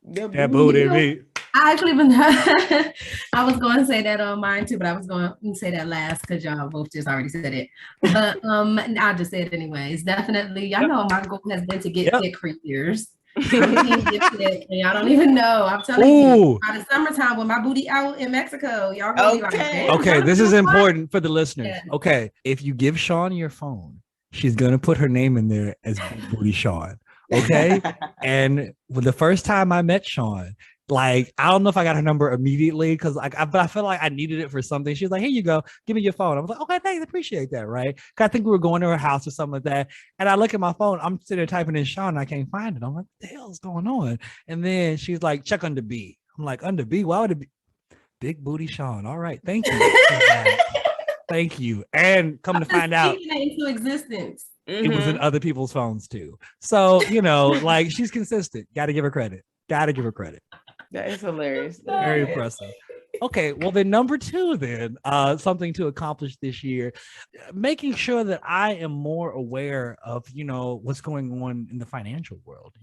That booty beat. I actually been I was going to say that on mine too, but I was going to say that last because y'all both just already said it. But I'll just say it anyways. Definitely, I know my goal has been to get thick for years. And y'all don't even know. I'm telling you, by the summertime when my booty out in Mexico, y'all gonna be like, okay, this is important for the listeners. Yeah. Okay, if you give Sean your phone, she's gonna put her name in there as Big Booty Sean. Okay, and the first time I met Sean, like, I don't know if I got her number immediately because but I felt like I needed it for something. She was like, "Here you go, give me your phone." I was like, "Okay, thanks, appreciate that." Right? I think we were going to her house or something like that, and I look at my phone. I'm sitting there typing in Sean, and I can't find it. I'm like, "What the hell is going on?" And then she's like, "Check under B." I'm like, "Under B? Why would it be Big Booty Sean?" All right, thank you. Thank you. And come to find out, into existence. It was in other people's phones too. So, like, she's consistent. Got to give her credit. That is hilarious. Very impressive. Okay, well then number 2 then, something to accomplish this year, making sure that I am more aware of, what's going on in the financial world,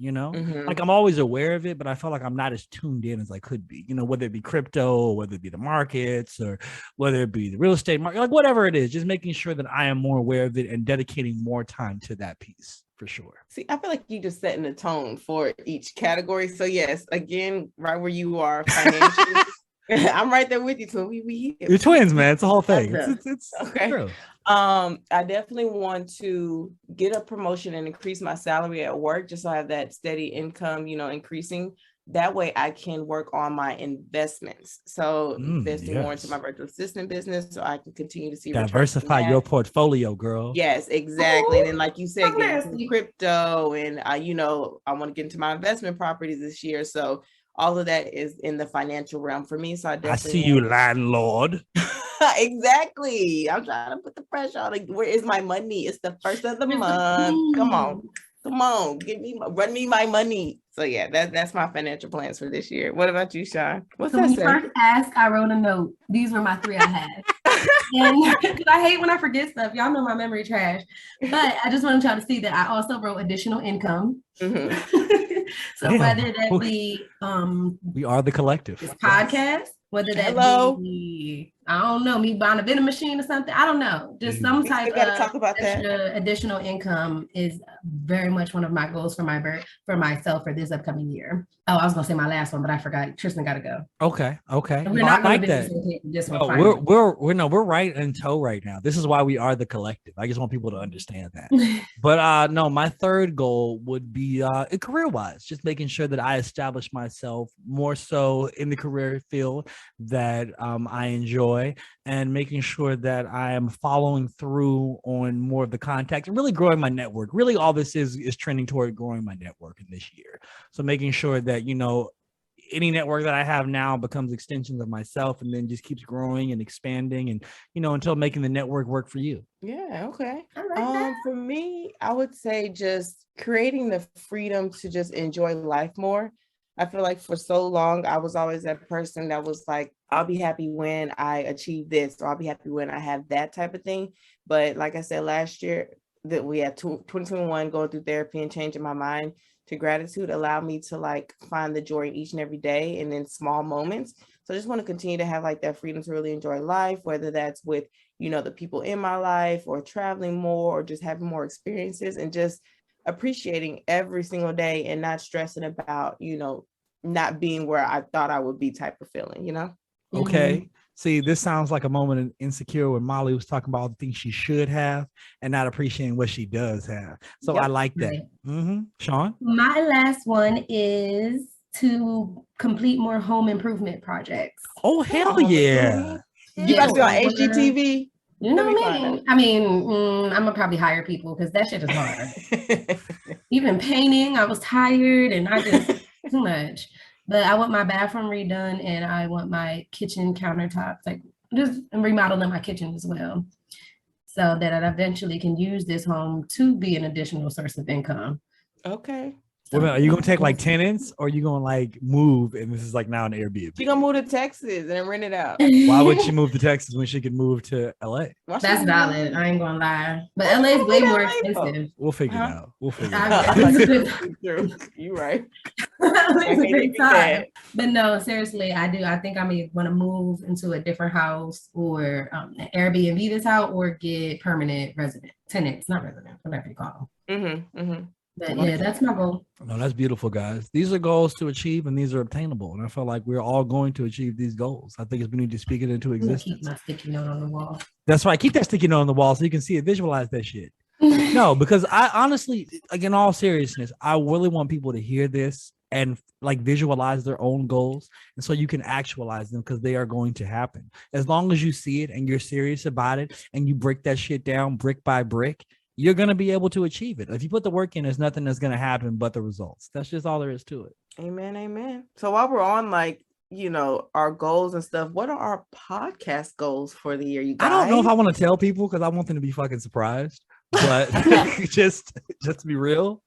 like I'm always aware of it, but I feel like I'm not as tuned in as I could be, whether it be crypto or whether it be the markets or whether it be the real estate market, like whatever it is, just making sure that I am more aware of it and dedicating more time to that piece. For sure. See, I feel like you just setting the tone for each category. So yes, again, right where you are financially, I'm right there with you. So you're twins, man. It's the whole thing. It's okay. True. I definitely want to get a promotion and increase my salary at work, just so I have that steady income, increasing. That way I can work on my investments. So investing more into my virtual assistant business so I can continue to see diversify your portfolio, girl. Yes, exactly. And then, like you said, get into crypto, and I want to get into my investment properties this year. So all of that is in the financial realm for me. So I see you, landlord. Exactly. I'm trying to put the pressure on. Like, where is my money? It's the first of the month. Come on, run me my money. So yeah, that's my financial plans for this year. What about you, Sean? What's that? When you first asked, I wrote a note. These were my 3 I had. And because I hate when I forget stuff. Y'all know my memory trash. But I just want y'all to see that I also wrote additional income. So whether that be we are the collective. This podcast, whether that be I don't know, me buying a vending machine or something. I don't know. Just some type of additional income is very much one of my goals for myself for this upcoming year. Oh, I was gonna say my last one, but I forgot. Tristan gotta go. Okay. We're not like that. This one we're right in tow right now. This is why we are the collective. I just want people to understand that. But no, my third goal would be career-wise, just making sure that I establish myself more so in the career field that I enjoy, and making sure that I am following through on more of the contacts and really growing my network. Really, all this is trending toward growing my network in this year. So making sure that, any network that I have now becomes extensions of myself and then just keeps growing and expanding and, until making the network work for you. Yeah. Okay. For me, I would say just creating the freedom to just enjoy life more. I feel like for so long, I was always that person that was like, I'll be happy when I achieve this, or I'll be happy when I have that type of thing. But like I said, last year that we had 2021 going through therapy and changing my mind to gratitude allowed me to like find the joy in each and every day and in small moments. So I just want to continue to have like that freedom to really enjoy life, whether that's with, the people in my life or traveling more or just having more experiences and just appreciating every single day and not stressing about, not being where I thought I would be type of feeling, Okay. See, this sounds like a moment in Insecure when Molly was talking about all the things she should have and not appreciating what she does have. So I like that. Sean? My last one is to complete more home improvement projects. Oh, hell yeah. You got to be on HGTV. You know me. I mean, I'm gonna probably hire people because that shit is hard. Even painting, I was tired and I just too much. But I want my bathroom redone and I want my kitchen countertops, like just remodeling my kitchen as well, so that I eventually can use this home to be an additional source of income. Okay. Well, are you gonna take like tenants, or are you gonna like move and this is like now an Airbnb? She's gonna move to Texas and rent it out. Why would she move to Texas when she could move to LA? That's valid. I ain't gonna lie, but LA is way more expensive. We'll figure it out. You're right. It's a great time. But no, seriously, I do. I think I may want to move into a different house or Airbnb this out or get permanent tenants, not residents, whatever you call them. But yeah, that's my goal. No, that's beautiful, guys. These are goals to achieve, and these are obtainable. And I feel like we're all going to achieve these goals. I think we need to speak it into existence. Keep my sticky note on the wall. That's right. Keep that sticky note on the wall so you can see it. Visualize that shit. No, because I honestly, like in all seriousness, I really want people to hear this and like visualize their own goals, and so you can actualize them because they are going to happen. As long as you see it and you're serious about it, and you break that shit down brick by brick, you're going to be able to achieve it. If you put the work in, there's nothing that's going to happen but the results. That's just all there is to it. Amen. Amen. So while we're on like, our goals and stuff, what are our podcast goals for the year, you guys? I don't know if I want to tell people because I want them to be fucking surprised, but just to be real.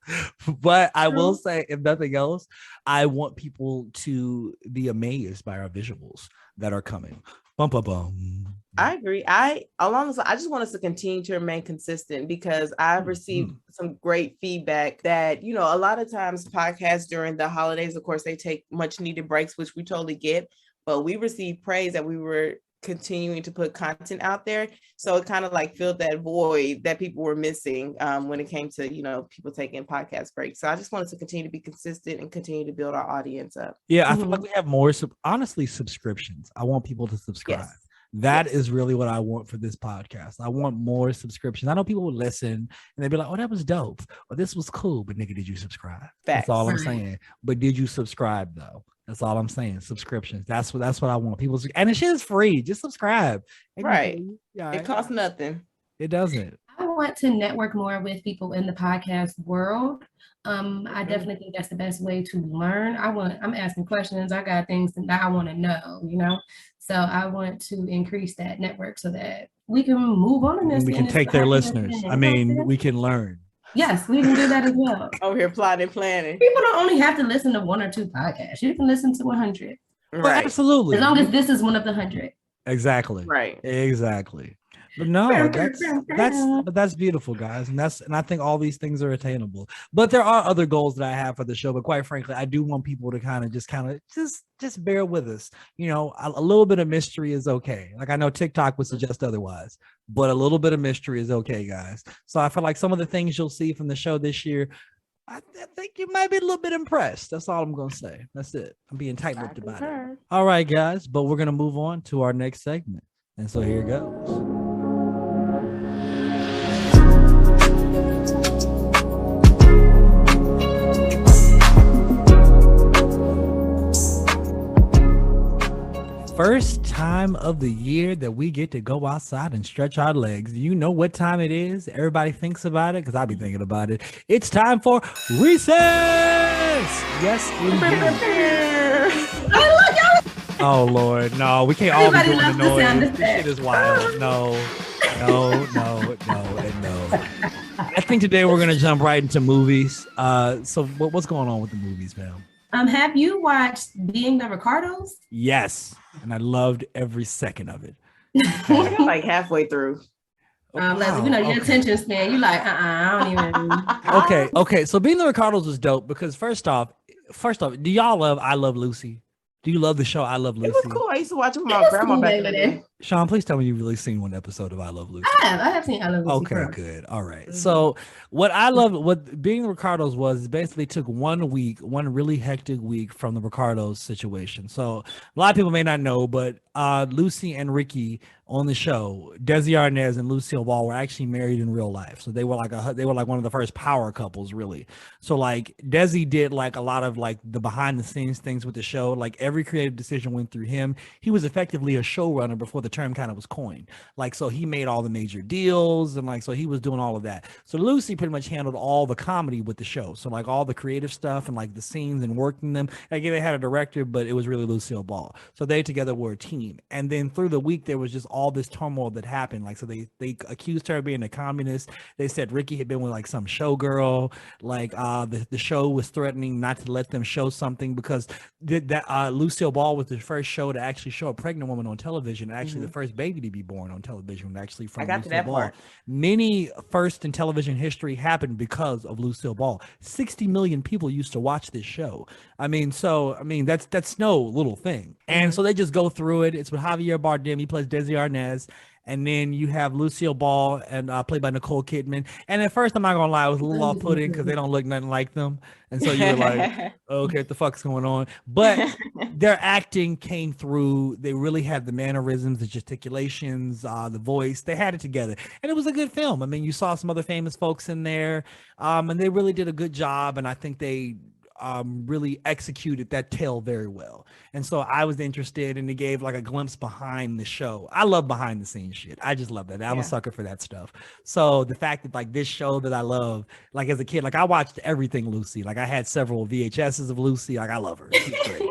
But I will say, if nothing else, I want people to be amazed by our visuals that are coming. Bum, bum, bum. I agree. I just want us to continue to remain consistent because I've received some great feedback that, a lot of times podcasts during the holidays, of course, they take much needed breaks, which we totally get, but we received praise that we were continuing to put content out there. So it kind of like filled that void that people were missing when it came to, people taking podcast breaks. So I just wanted to continue to be consistent and continue to build our audience up. Yeah, I feel like we have more, honestly, subscriptions. I want people to subscribe. Yes. That is really what I want for this podcast. I want more subscriptions. I know people would listen and they'd be like, oh, that was dope. Or this was cool. But nigga, did you subscribe? That's all I'm saying. But did you subscribe though? That's all I'm saying. Subscriptions. That's what I want. People, and the shit is free. Just subscribe. Right. Yeah. It costs nothing. It doesn't. I want to network more with people in the podcast world. I definitely think that's the best way to learn. I'm asking questions. I got things that I want to know, So I want to increase that network so that we can move on in this. We can take their listeners. We can learn. Yes, we can do that as well. Over here plotting, planning. People don't only have to listen to 1 or 2 podcasts. You can listen to 100. Right. Absolutely. As long as this is one of the 100. Exactly. Right. Exactly. But no, that's beautiful, guys, and I think all these things are attainable. But there are other goals that I have for the show. But quite frankly, I do want people to kind of just bear with us. A little bit of mystery is okay. Like I know TikTok would suggest otherwise, but a little bit of mystery is okay, guys. So I feel like some of the things you'll see from the show this year, I think you might be a little bit impressed. That's all I'm gonna say. That's it. I'm being tight-lipped about it. All right, guys, but we're gonna move on to our next segment, and so here it goes. First time of the year that we get to go outside and stretch our legs. You know what time it is? Everybody thinks about it because I be thinking about it. It's time for recess. Yes, indeed. Oh Lord, no, we can't all be doing the noise. This shit is wild. No. I think today we're gonna jump right into movies. So what's going on with the movies, man? Have you watched Being the Ricardos? Yes, and I loved every second of it. I'm like halfway through. Leslie, your attention span. You like, I don't even. Okay. So Being the Ricardos was dope because first off, do y'all love I Love Lucy? Do you love the show I Love Lucy? It was cool. I used to watch it with my grandma back in the day. Sean, please tell me you've really seen one episode of I Love Lucy. I have seen I Love Lucy. Okay, good. All right. Mm-hmm. So what Being the Ricardos was basically took 1 week, one really hectic week from the Ricardos situation. So a lot of people may not know, but Lucy and Ricky on the show, Desi Arnaz and Lucille Ball were actually married in real life. So they were like one of the first power couples, really. So like Desi did like a lot of like the behind the scenes things with the show. Like every creative decision went through him. He was effectively a showrunner before the term kind of was coined. Like, so he made all the major deals and like, so he was doing all of that. So Lucy pretty much handled all the comedy with the show. So like all the creative stuff and like the scenes and working them. Again, they had a director, but it was really Lucille Ball. So they together were a team. And then through the week, there was just all this turmoil that happened. Like, so they accused her of being a communist. They said Ricky had been with like some showgirl. Like the show was threatening not to let them show something because Lucille Ball was the first show to actually show a pregnant woman on television. Actually, the first baby to be born on television actually from Lucille Ball. Part. Many first in television history happened because of Lucille Ball. 60 million people used to watch this show. That's no little thing. And so they just go through it. It's with Javier Bardem. He plays Desi Arnaz. And then you have Lucille Ball and played by Nicole Kidman. And at first, I'm not gonna lie, I was a little off-putting because they don't look nothing like them. And so you were like, okay, what the fuck's going on? But their acting came through. They really had the mannerisms, the gesticulations, the voice. They had it together. And it was a good film. I mean, you saw some other famous folks in there. And they really did a good job. And I think they really executed that tale very well. And so I was interested, and it gave like a glimpse behind the show. I love behind the scenes shit. I just love that. I'm a sucker for that stuff. So the fact that like this show that I love, like as a kid, like I watched everything Lucy. Like I had several VHSs of Lucy. Like I love her. She's great.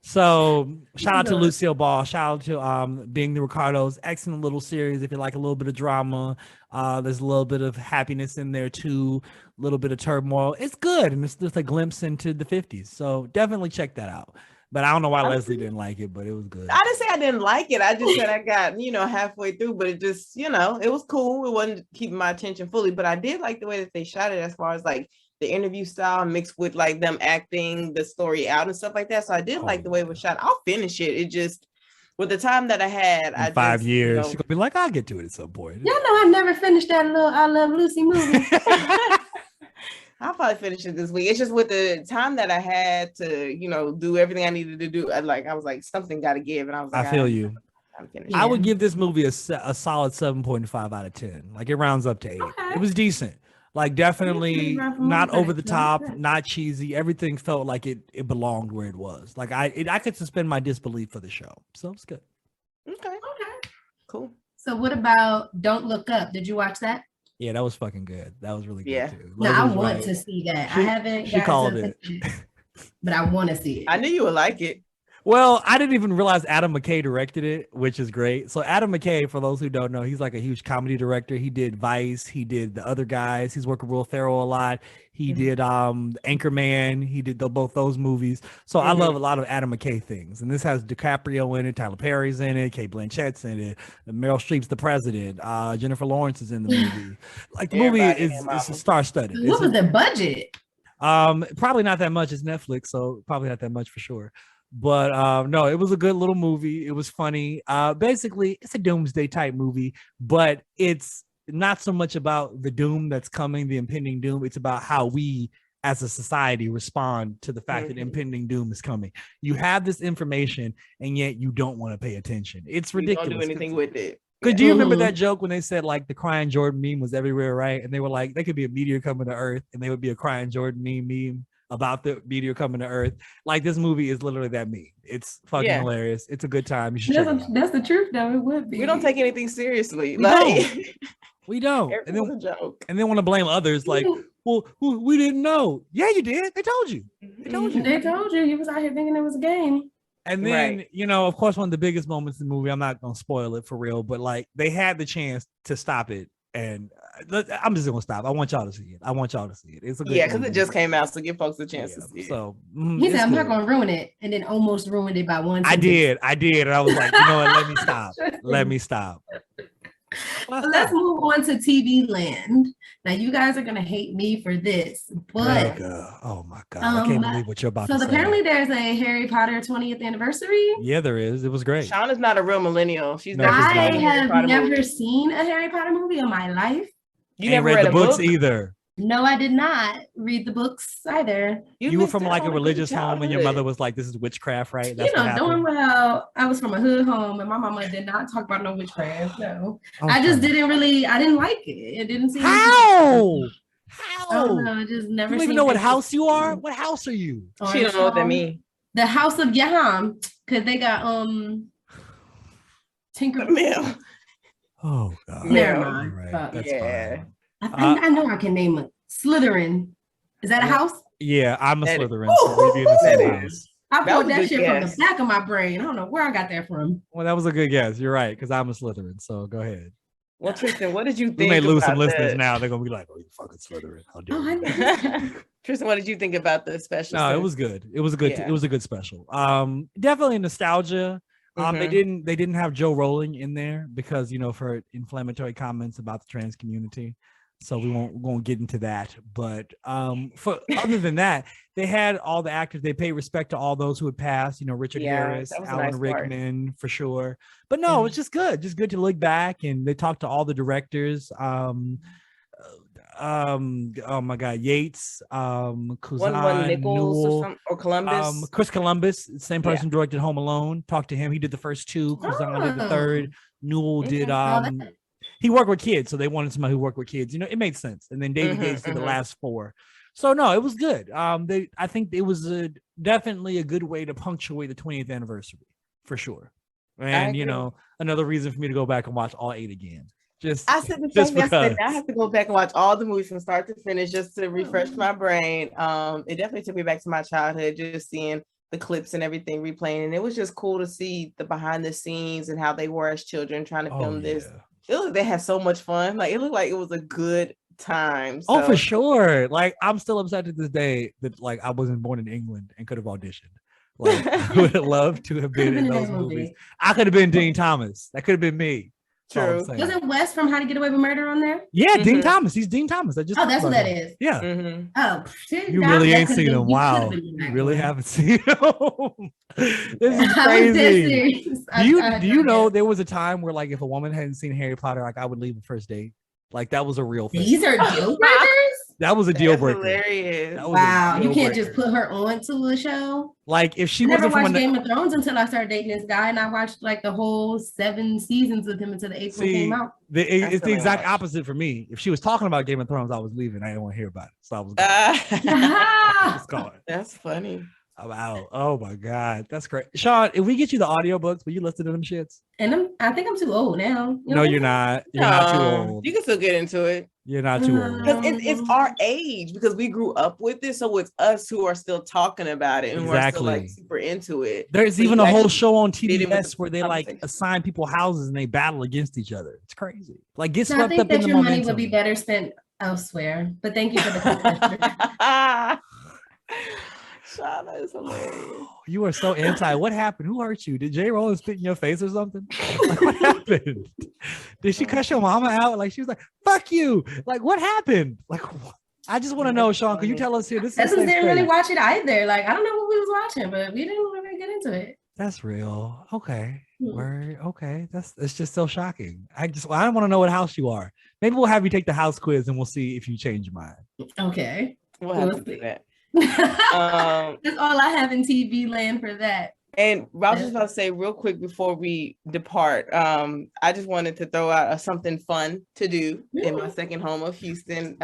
So shout out to Lucille Ball. Shout out to Being the Ricardos. Excellent little series. If you like a little bit of drama, there's a little bit of happiness in there too, a little bit of turmoil. It's good, and it's just a glimpse into the 50s. So definitely check that out. But I don't know why Leslie didn't like it, but it was good. I didn't say I didn't like it. I just said I got, halfway through, but it just, it was cool. It wasn't keeping my attention fully, but I did like the way that they shot it as far as like the interview style mixed with like them acting the story out and stuff like that. So I did like the way it was shot. I'll finish it. It just, with the time that I had, in 5 years, she's gonna be like, I'll get to it at some point. Y'all know I never finished that little I Love Lucy movie. I'll probably finish it this week. It's just with the time that I had to, do everything I needed to do. I was like, something got to give. And I was like, I feel you. I would give this movie a solid 7.5 out of 10. Like it rounds up to 8. Okay. It was decent. Like definitely not over the top, not cheesy. Everything felt like it belonged where it was. Like I could suspend my disbelief for the show. So it's good. Okay. Cool. So what about Don't Look Up? Did you watch that? Yeah, that was fucking good. That was really good too. No, I want to see that. I haven't. She called it, but I want to see it. I knew you would like it. Well, I didn't even realize Adam McKay directed it, which is great. So Adam McKay, for those who don't know, he's like a huge comedy director. He did Vice. He did The Other Guys. He's worked with Will Ferrell a lot. He did Anchorman. He did both those movies. So I love a lot of Adam McKay things. And this has DiCaprio in it. Tyler Perry's in it. Kate Blanchett's in it. Meryl Streep's the president. Jennifer Lawrence is in the movie. Like the movie is star-studded. What was the budget? Probably not that much. It's Netflix, so probably not that much for sure. But no, it was a good little movie. It was funny. Basically, it's a doomsday type movie, but it's not so much about the doom that's coming, the impending doom. It's about how we as a society respond to the fact that impending doom is coming. You have this information and yet you don't want to pay attention. It's ridiculous. You don't do anything with it. Because do you remember that joke when they said like the crying Jordan meme was everywhere, right? And they were like, they could be a meteor coming to Earth and they would be a crying Jordan meme about the meteor coming to Earth. Like this movie is literally that meme. It's fucking hilarious. It's a good time. You should check it out. That's the truth though. It would be. We don't take anything seriously. We don't. And then, a joke. And then want to blame others like, well, we didn't know. Yeah, you did. They told you. They told you. They told you. You was out here thinking it was a game. And then, of course, one of the biggest moments in the movie, I'm not going to spoil it for real, but like they had the chance to stop it. And I'm just going to stop. I want y'all to see it. It's a good because it just came out. So give folks a chance to see it. So he said, I'm not going to ruin it. And then almost ruined it by one sentence. I did. And I was like, you know what? Let me stop. Let's move on to TV land. Now, you guys are going to hate me for this, but oh my God, I can't believe what you're about to say. So apparently there's a Harry Potter 20th anniversary. Yeah, there is. It was great. Sean is not a real millennial. I have never seen a Harry Potter movie in my life. You never read the books either. No, I did not read the books either. You were from like a religious home and your mother was like, this is witchcraft, right? That's doing well. I was from a hood home and my mama did not talk about no witchcraft. No, okay. I didn't like it. It didn't seem. How? I don't know. I just never. You don't even know what house you are? What house are you? She don't know what that means. The House of Yaham, because they got Tinkerbell. Oh God. Never mind. Right. That's fine. I know I can name it. Slytherin. Is that a house? Yeah, I'm a Slytherin. So we'd be in the same house. I pulled that shit from the back of my brain. I don't know where I got that from. Well, that was a good guess. You're right, because I'm a Slytherin. So go ahead. Well, Tristan, what did you think? We may lose some listeners now. They're gonna be like, "Oh, you fucking Slytherin." How dare you? Tristan, what did you think about the special? No, it was good. It was a good. It was a good special. Definitely nostalgia. They didn't have Joe Rowling in there because for inflammatory comments about the trans community. So we won't get into that. But for other than that, they had all the actors. They paid respect to all those who had passed. Richard Harris, Alan Rickman, for sure. But no, it's just good to look back. And they talked to all the directors. Oh my God, Yates, Kuzan, Nichols or Columbus. Chris Columbus, same person directed Home Alone. Talked to him. He did the first two. Kuzan did the third. Newell did he worked with kids, so they wanted somebody who worked with kids. It made sense. And then David Gates did the last four. So no, it was good. I think it was definitely a good way to punctuate the 20th anniversary for sure. And another reason for me to go back and watch all 8 again. I said the same yesterday. I have to go back and watch all the movies from start to finish just to refresh my brain. It definitely took me back to my childhood, just seeing the clips and everything replaying. And it was just cool to see the behind the scenes and how they were as children trying to film this. It looked like they had so much fun. Like it looked like it was a good time. So. Oh, for sure. Like I'm still upset to this day that like I wasn't born in England and could have auditioned. Like I would have loved to have been in those movies. I could have been Dean Thomas. That could have been me. True. Wasn't Wes from How to Get Away with Murder on there? Yeah, Dean Thomas. He's Dean Thomas. That's what that is. Yeah. Oh, you really ain't seen him. Wow. You really haven't seen him. This is crazy. Do you know there was a time where like if a woman hadn't seen Harry Potter, like I would leave the first date? Like that was a real thing. These are deal breakers? That was a deal breaker. Hilarious. Wow. You can't just put her on to a show. Like if she never watched Game of Thrones until I started dating this guy, and I watched like the whole 7 seasons with him until the 8th one came out. It's the exact opposite for me. If she was talking about Game of Thrones, I was leaving. I didn't want to hear about it. So I was going. That's funny. I'm out. Oh my God. That's great. Sean, if we get you the audiobooks, will you listen to them shits? And I think I'm too old now. No, you're not. You're not too old. You can still get into it. You're not too old. Because it's our age, because we grew up with it. So it's us who are still talking about it and we're still like super into it. There's even a whole show on TBS where they like assign people houses and they battle against each other. It's crazy. Like get swept up in the momentum. I think that your money would be better spent elsewhere. But thank you for the question. Shana is hilarious. You are so anti. What happened? Who hurt you? Did J. Rowling spit in your face or something? Like, what happened? Did she cuss your mama out? Like she was like, "Fuck you!" Like what happened? Like I just want to know, Sean. Could you tell us here? This didn't really watch it either. Like I don't know what we was watching, but we didn't really get into it. That's real. Okay. Word. Okay. It's just so shocking. I don't want to know what house you are. Maybe we'll have you take the house quiz and we'll see if you change your mind. Okay. We'll have to do that. That's all I have in TV land for that. And I was just about to say real quick before we depart, I just wanted to throw out something fun to do in my second home of Houston.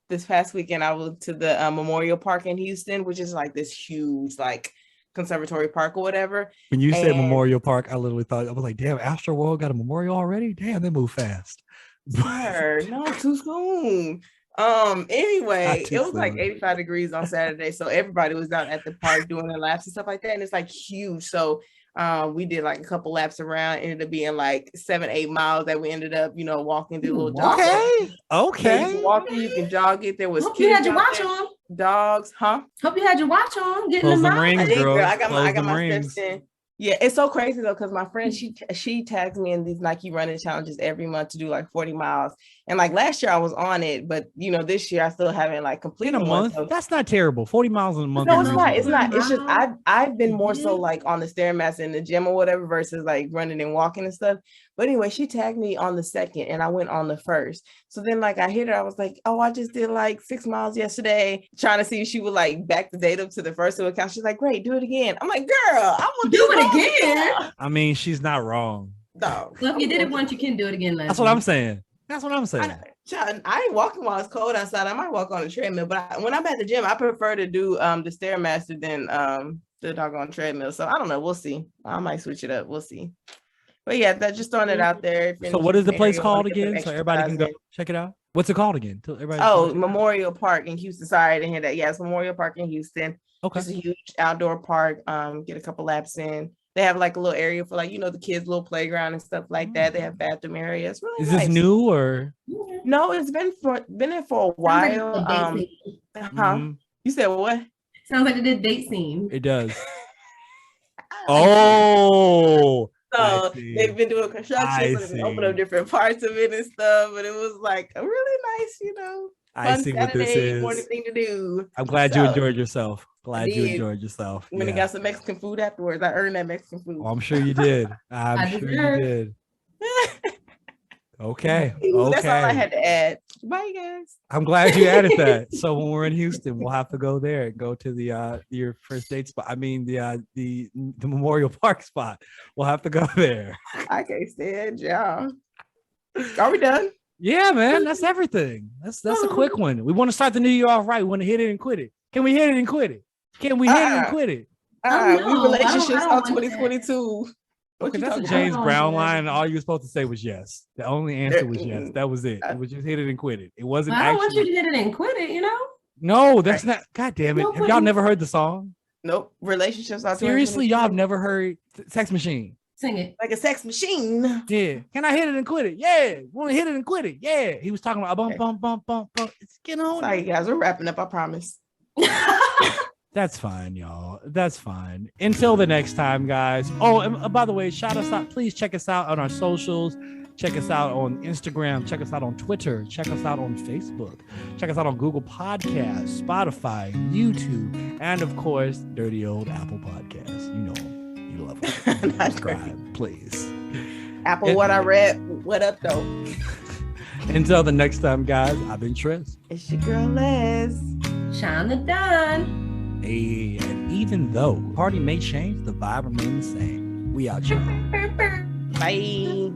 This past weekend, I went to the Memorial Park in Houston, which is like this huge like conservatory park or whatever. When you said Memorial Park, I literally thought, I was like, damn, Astro World got a memorial already? Damn, they move fast. No, too soon. Anyway, it was like 85 degrees on Saturday, so everybody was out at the park doing their laps and stuff like that, and it's like huge. So we did like a couple laps around. It ended up being like 7-8 miles that we ended up walking through a little jog. Okay you can walk it, you can jog it. There was kids, you had your watch on, dogs, hope you had your watch on, getting the rings, girl. I got my steps in. Yeah, it's so crazy though, because my friend she tags me in these Nike running challenges every month to do like 40 miles. And like last year I was on it, but this year I still haven't like completed a month. So. That's not terrible. 40 miles in a month. No, it's not. It's not. It's just I've been more so like on the Stairmaster in the gym or whatever versus like running and walking and stuff. But anyway, she tagged me on the 2nd and I went on the 1st. So then like I hit her, I was like, oh, I just did like 6 miles yesterday, trying to see if she would like back the date up to the 1st account. She's like, great, do it again. I'm like, girl, I'm gonna do it again. I mean, she's not wrong. No. Well, if you did it once, you can do it again. That's what I'm saying. I ain't walking while it's cold outside. I might walk on the treadmill, but when I'm at the gym, I prefer to do the Stairmaster than the doggone treadmill. So I don't know. We'll see. I might switch it up. We'll see. But yeah, that's just throwing it out there. So what is the place called again? So everybody can go check it out. What's it called again? Memorial Park in Houston. Sorry, I didn't hear that. Yeah, it's Memorial Park in Houston. Okay. It's a huge outdoor park. Get a couple laps in. They have like a little area for like, the kids' little playground and stuff like that. They have bathroom areas. Really is this new or? No, it's been in for a while. You said what? Sounds like a good date scene. It does. Oh, So they've been doing construction, so they've been opening up different parts of it and stuff. But it was like a really nice, I see what this is. Morning thing to do. I'm glad you enjoyed yourself. Went and got some Mexican food afterwards. I earned that Mexican food. Oh, I'm sure you did. I'm sure you did. Okay. That's all I had to add. Bye, guys. I'm glad you added that. So when we're in Houston, we'll have to go there and go to the your first date spot. I mean the Memorial Park spot. We'll have to go there. I can't stand y'all. Are we done? Yeah, man. That's everything. That's a quick one. We want to start the new year off right. We want to hit it and quit it. Can we hit it and quit it? Can we hit it and quit it? We relationships on 2022. Okay, that's a James Brown line, and all you were supposed to say was yes. The only answer was yes. That was it. It was just hit it and quit it. It wasn't. I don't want you to hit it and quit it. No, that's not. God damn it! Have y'all never heard the song? Nope. Relationships on seriously, y'all have never heard Sex Machine? Sing it like a sex machine. Yeah. Can I hit it and quit it? Yeah. Want to hit it and quit it? Yeah. He was talking about bump, bump, bump, bump, bump. It's Sorry, guys. We're wrapping up. I promise. That's fine, y'all. That's fine. Until the next time, guys. Oh, and by the way, shout us out. Please check us out on our socials. Check us out on Instagram. Check us out on Twitter. Check us out on Facebook. Check us out on Google Podcasts, Spotify, YouTube, and of course, dirty old Apple Podcasts. You know them. You love them. Subscribe, please. Apple, what I read. What up, though? Until the next time, guys. I've been Tris. It's your girl, Les. Shauna Dunn. Hey, and even though the party may change, the vibe remains the same. We out, y'all. Bye.